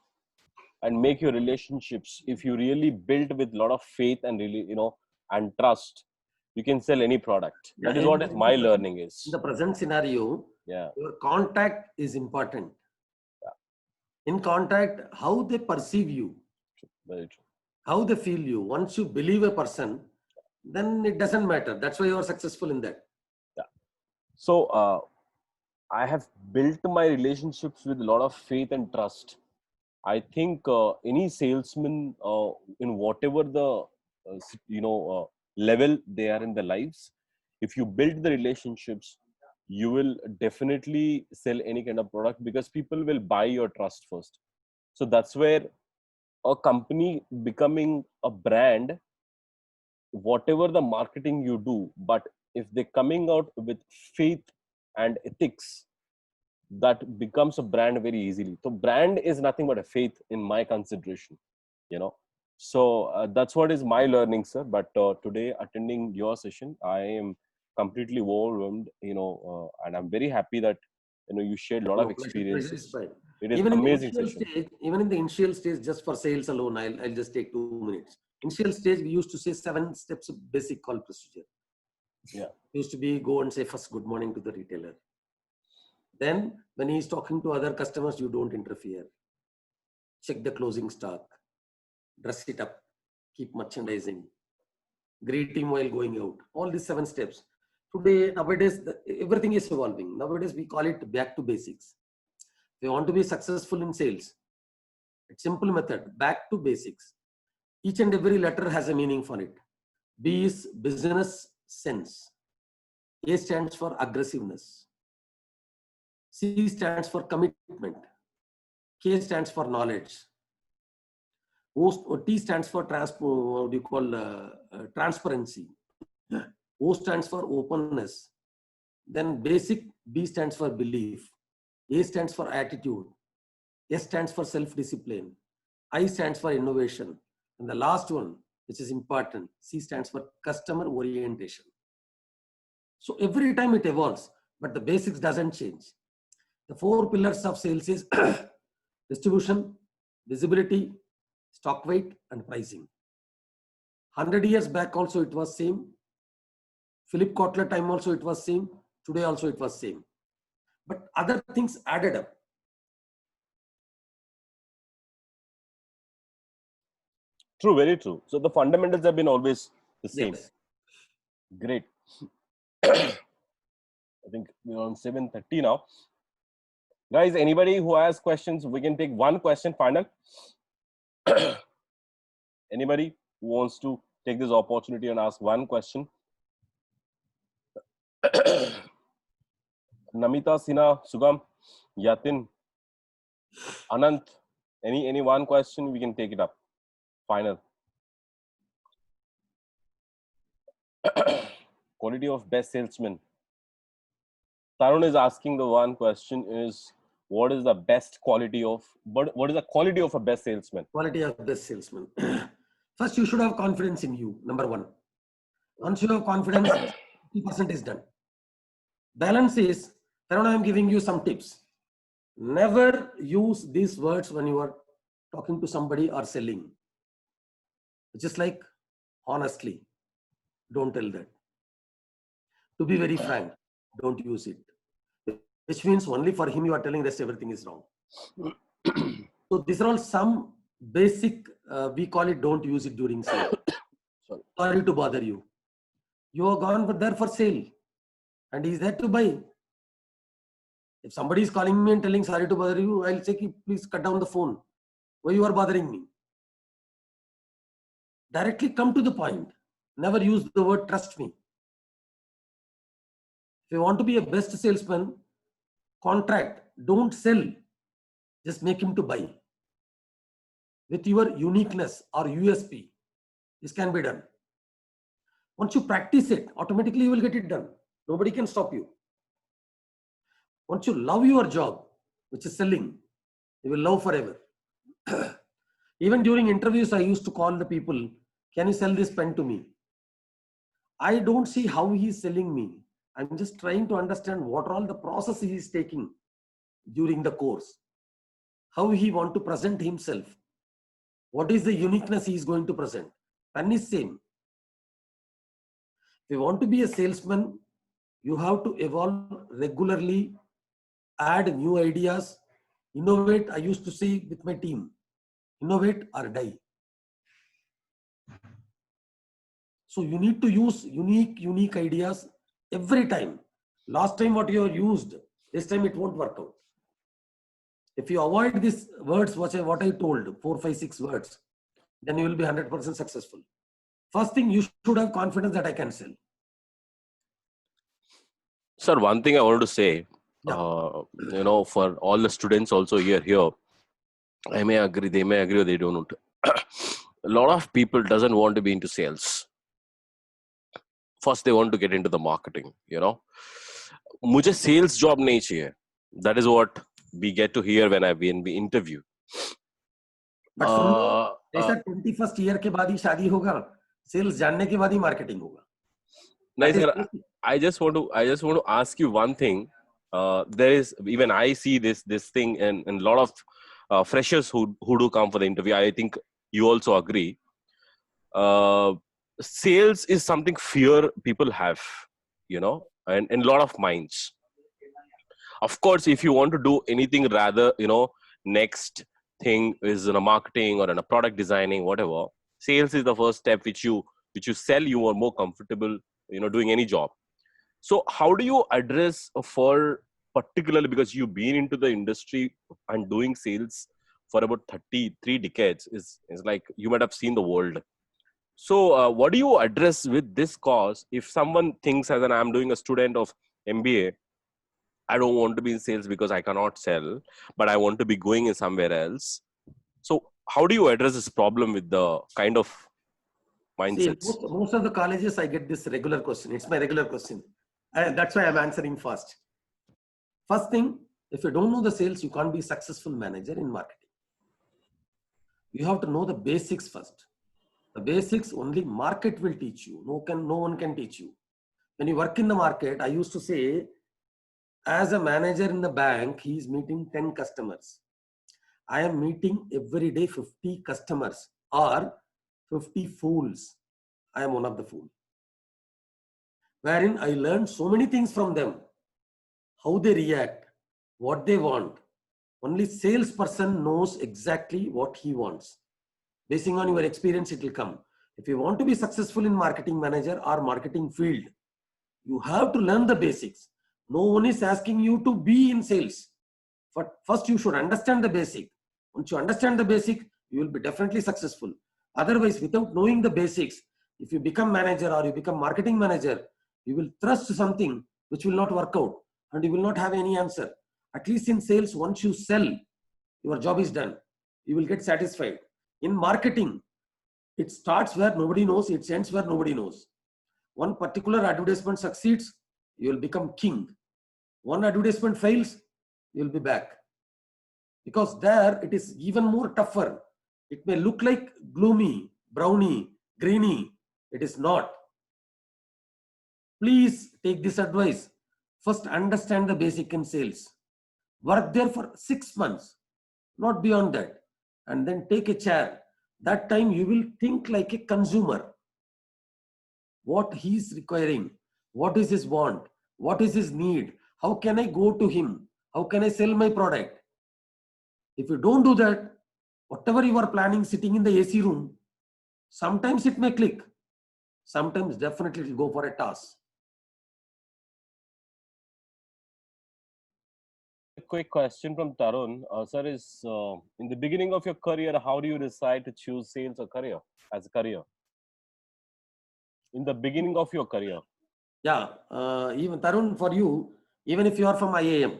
and make your relationships. If you really build with a lot of faith and really, and trust, you can sell any product. That is what is my learning is. In the present scenario, Yeah. Your contact is important. In contact, how they perceive you, Very true. how they feel you. Once you believe a person, then it doesn't matter. That's why you are successful in that. Yeah. So I have built my relationships with a lot of faith and trust. I think any salesman, in whatever the level they are in their lives, if you build the relationships, you will definitely sell any kind of product, because people will buy your trust first. So that's where a company becoming a brand, whatever the marketing you do, but if they're coming out with faith and ethics, that becomes a brand very easily. So brand is nothing but a faith in my consideration, So that's what is my learning, sir. But today, attending your session, I am completely overwhelmed, and I'm very happy that you shared a lot of experiences. It is Even amazing in the session. stage, even in the initial stage, just for sales alone, I'll just take 2 minutes. Initial stage, we used to say 7 steps of basic call procedure. Yeah. It used to be go and say first good morning to the retailer. Then when he's talking to other customers, you don't interfere. Check the closing stock, dress it up, keep merchandising, greet him while going out. All these 7 steps. Today, nowadays, everything is evolving. Nowadays, we call it back to basics. If you want to be successful in sales, it's simple method, back to basics. Each and every letter has a meaning for it. B is business sense. A stands for aggressiveness. C stands for commitment. K stands for knowledge. T stands for transparency. O stands for openness. Then basic, B stands for belief. A stands for attitude. S stands for self-discipline. I stands for innovation. And the last one, which is important, C stands for customer orientation. So every time it evolves, but the basics doesn't change. The 4 pillars of sales is distribution, visibility, stock weight, and pricing. 100 years back also it was same. Philip Kotler time also it was same. Today also it was same. But other things added up. True, very true. So the fundamentals have been always the same. Yes. Great. I think we're on 7:30 now. Guys, anybody who has questions, we can take one question final. Anybody who wants to take this opportunity and ask one question. Namita, Sina, Sugam, Yatin, Anant, any one question, we can take it up. Final. Quality of best salesman. Tarun is asking the one question is, what is the best quality of, what is the quality of a best salesman? Quality of best salesman. First, you should have confidence in you, number one. Once you have confidence, 50% is done. Balance is, Tarun, I am giving you some tips. Never use these words when you are talking to somebody or selling. Just like, honestly, don't tell that. To be very frank, don't use it. Which means only for him you are telling rest everything is wrong. So these are all some basic, we call it don't use it during sale. Sorry to bother you. You are gone there for sale and he's there to buy. If somebody is calling me and telling sorry to bother you, I'll say, please cut down the phone. Why you are bothering me? Directly come to the point. Never use the word trust me. If you want to be a best salesman, contract, don't sell, just make him to buy. With your uniqueness or USP, this can be done. Once you practice it, automatically you will get it done. Nobody can stop you. Once you love your job, which is selling, you will love forever. Even during interviews, I used to call the people, can you sell this pen to me? I don't see how he is selling me. I'm just trying to understand what are all the process he is taking during the course. How he want to present himself. What is the uniqueness he is going to present? Pen is same. If you want to be a salesman, you have to evolve regularly, add new ideas, innovate. I used to say with my team, innovate or die. So you need to use unique ideas every time. Last time what you have used, this time it won't work out. If you avoid these words, what I told, 4, 5, 6 words, then you will be 100% successful. First thing, you should have confidence that I can sell. Sir, one thing I wanted to say, for all the students also here, I may agree, they may agree or they don't. A lot of people doesn't want to be into sales. First, they want to get into the marketing, Mujhe sales job nahi chahiye. That is what we get to hear when we interview. But ऐसा 21st year के बाद ही शादी होगा, sales जानने के बाद ही marketing होगा. Nice, sir. I just want to ask you one thing. There is, even I see this thing and a lot of freshers who do come for the interview. I think you also agree. Sales is something fear people have, and in a lot of minds. Of course, if you want to do anything rather, next thing is in a marketing or in a product designing, whatever. Sales is the first step which you sell, you are more comfortable, doing any job. So how do you address for particularly because you've been into the industry and doing sales for about 33 decades is like you might have seen the world. So what do you address with this cause if someone thinks as I'm doing a student of MBA, I don't want to be in sales because I cannot sell, but I want to be going in somewhere else. So how do you address this problem with the kind of mindsets? See, most of the colleges, I get this regular question. It's my regular question. That's why I'm answering first. First thing, if you don't know the sales, you can't be a successful manager in marketing. You have to know the basics first. The basics only market will teach you. No one can teach you. When you work in the market, I used to say, as a manager in the bank, he is meeting 10 customers. I am meeting every day 50 customers or 50 fools. I am one of the fools. Wherein I learned so many things from them. How they react, what they want. Only salesperson knows exactly what he wants. Basing on your experience, it will come. If you want to be successful in marketing manager or marketing field, you have to learn the basics. No one is asking you to be in sales. But first you should understand the basic. Once you understand the basic, you will be definitely successful. Otherwise, without knowing the basics, If you become manager or you become marketing manager, you will trust something which will not work out and you will not have any answer. At least in sales, once you sell, your job is done. You will get satisfied. In marketing, it starts where nobody knows, it ends where nobody knows. One particular advertisement succeeds, you will become king. One advertisement fails, you will be back. Because there it is even more tougher. It may look like gloomy, browny, greeny. It is not. Please take this advice. First, understand the basic in sales. Work there for 6 months, not beyond that. And then take a chair. That time you will think like a consumer. What he is requiring, what is his want, what is his need, how can I go to him, how can I sell my product. If you don't do that, whatever you are planning sitting in the AC room, sometimes it may click, sometimes definitely it will go for a toss. A quick question from Tarun. Sir, is in the beginning of your career, how do you decide to choose sales or career as a career? In the beginning of your career. Yeah, even Tarun, for you, even if you are from IAM,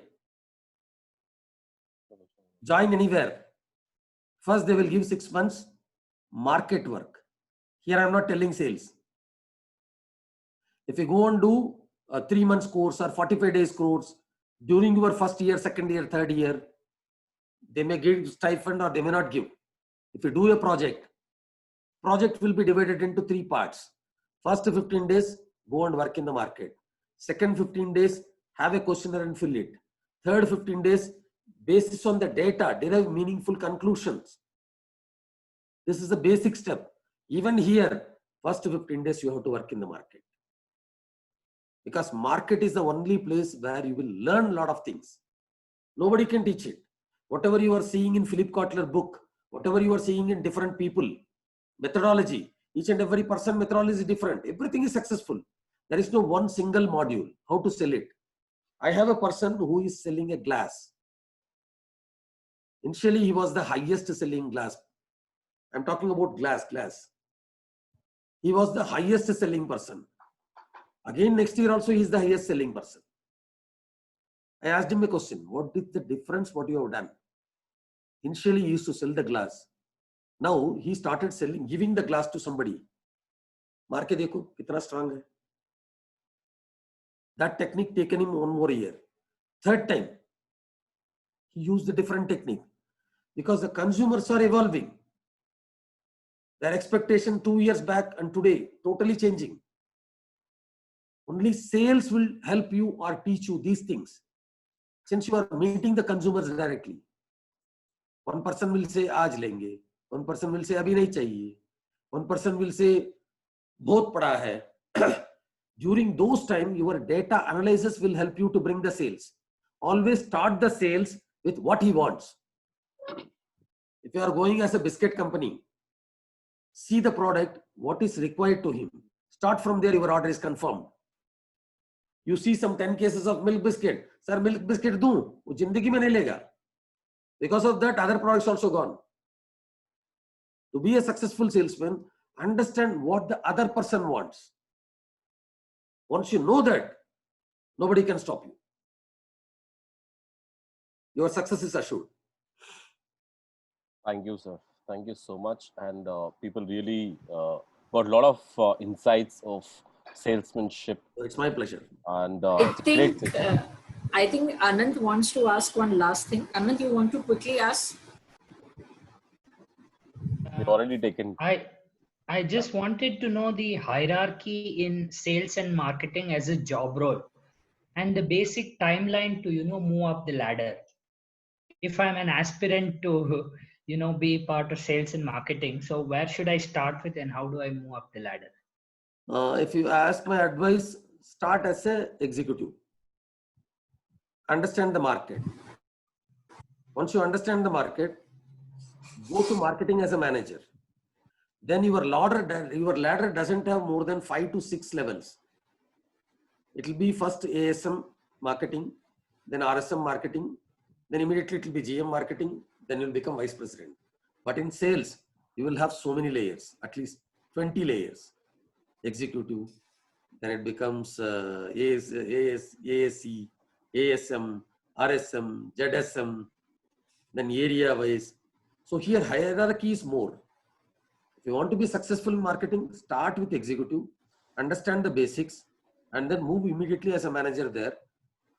join anywhere. First, they will give 6 months market work. Here, I am not telling sales. If you go and do a 3 months course or 45 days course during your first year, second year, third year, they may give stipend or they may not give. If you do a project will be divided into 3 parts. First 15 days, go and work in the market. Second 15 days, have a questionnaire and fill it. Third 15 days, basis on the data, derive meaningful conclusions. This is the basic step. Even here, first 15 days, you have to work in the market. Because market is the only place where you will learn a lot of things. Nobody can teach it. Whatever you are seeing in Philip Kotler book, whatever you are seeing in different people, methodology, each and every person methodology is different. Everything is successful. There is no one single module, how to sell it. I have a person who is selling a glass. Initially, he was the highest selling glass. I'm talking about glass. He was the highest selling person. Again, next year also, he is the highest selling person. I asked him a question. What is the difference what you have done? Initially, he used to sell the glass. Now, he started selling, giving the glass to somebody. मार के देखो कितना strong है. That technique taken him 1 more year. Third time, he used a different technique because the consumers are evolving. Their expectation 2 years back and today totally changing. Only sales will help you or teach you these things. Since you are meeting the consumers directly. One person will say आज लेंगे. One person will say अभी नहीं चाहिए. One person will say बहुत पड़ा है. During those time, your data analysis will help you to bring the sales. Always start the sales with what he wants. If you are going as a biscuit company, see the product, what is required to him. Start from there, your order is confirmed. You see some 10 cases of milk biscuit. Sir, milk biscuit दूं, वो जिंदगी में नहीं लेगा. Because of that, other products also gone. To be a successful salesman, understand what the other person wants. Once you know that, nobody can stop you. Your success is assured. Thank you, sir. Thank you so much. And people really got a lot of insights of salesmanship. It's my pleasure. And I think Anand wants to ask one last thing. Anand, you want to quickly ask? we've already taken. I just wanted to know the hierarchy in sales and marketing as a job role and the basic timeline to, move up the ladder. If I'm an aspirant to, be part of sales and marketing, so where should I start with and how do I move up the ladder? If you ask my advice, start as an executive. Understand the market. Once you understand the market, go to marketing as a manager. Then your ladder doesn't have more than 5 to 6 levels. It will be first ASM marketing, then RSM marketing, then immediately it will be GM marketing, then you'll become vice president. But in sales, you will have so many layers, at least 20 layers. executive, then it becomes ASC, ASM, RSM, ZSM, then area wise. So here hierarchy is more. If you want to be successful in marketing, start with executive, understand the basics, and then move immediately as a manager there.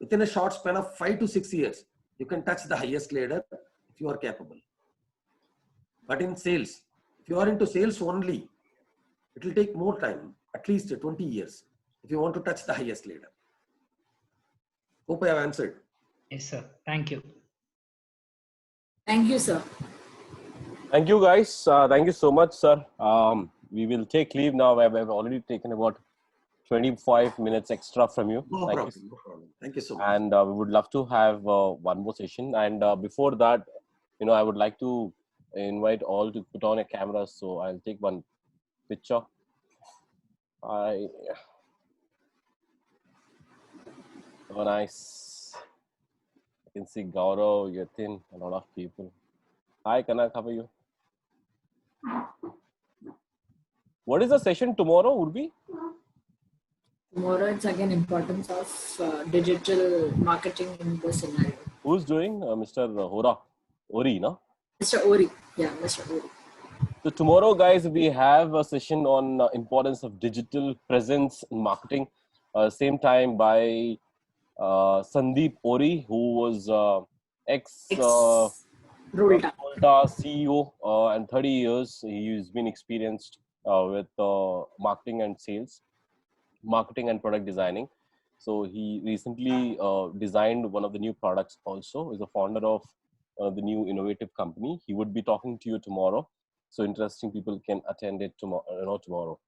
Within a short span of 5 to 6 years, you can touch the highest ladder if you are capable. But in sales, if you are into sales only, it will take more time, at least 20 years, if you want to touch the highest ladder. Hope I have answered. Yes, sir. Thank you. Thank you, sir. Thank you, guys. Thank you so much, sir. We will take leave now. I've already taken about 25 minutes extra from you. No Thank problem. you. No problem. Thank you so much. And we would love to have one more session. And before that, I would like to invite all to put on a camera. So I'll take one picture. So nice. I can see Gaurav, Yatin, a lot of people. Hi, Kanak, how are you? What is the session tomorrow, Urbi? Tomorrow it's again importance of digital marketing in the scenario. Who's doing? Mr. Ori, no? Mr. Ori. Yeah, Mr. Ori. So tomorrow, guys, we have a session on importance of digital presence in marketing. Same time by Sandeep Ori, who was ex Rolta CEO and 30 years. He's been experienced with marketing and sales, marketing and product designing. So he recently designed one of the new products also. He's a founder of the new innovative company. He would be talking to you tomorrow. So interesting people can attend it tomorrow, tomorrow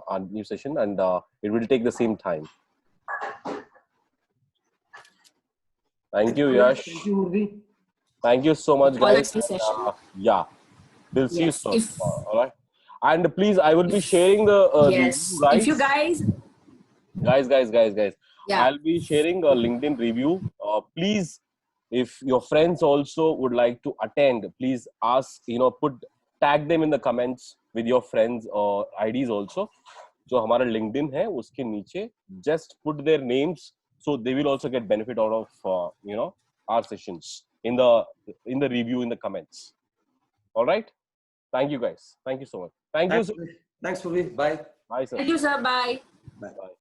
our new session, and it will take the same time. Thank you, Yash. Thank you, Urvi. Thank you so much, guys. session. Yeah, we'll see you Yes. soon. All right. And please, I will be sharing the Yes. review, guys. If you guys. Guys. Yeah. I'll be sharing a LinkedIn review. Please, if your friends also would like to attend, please ask, tag them in the comments with your friends or IDs also. जो हमारा LinkedIn है उसके नीचे just put their names, so they will also get benefit out of our sessions in the review in the comments. All right. Thank you, guys. Thank you so much. Thank you. Thanks, Urvi. Bye. Bye, sir. Thank you, sir. Bye. Bye. Bye.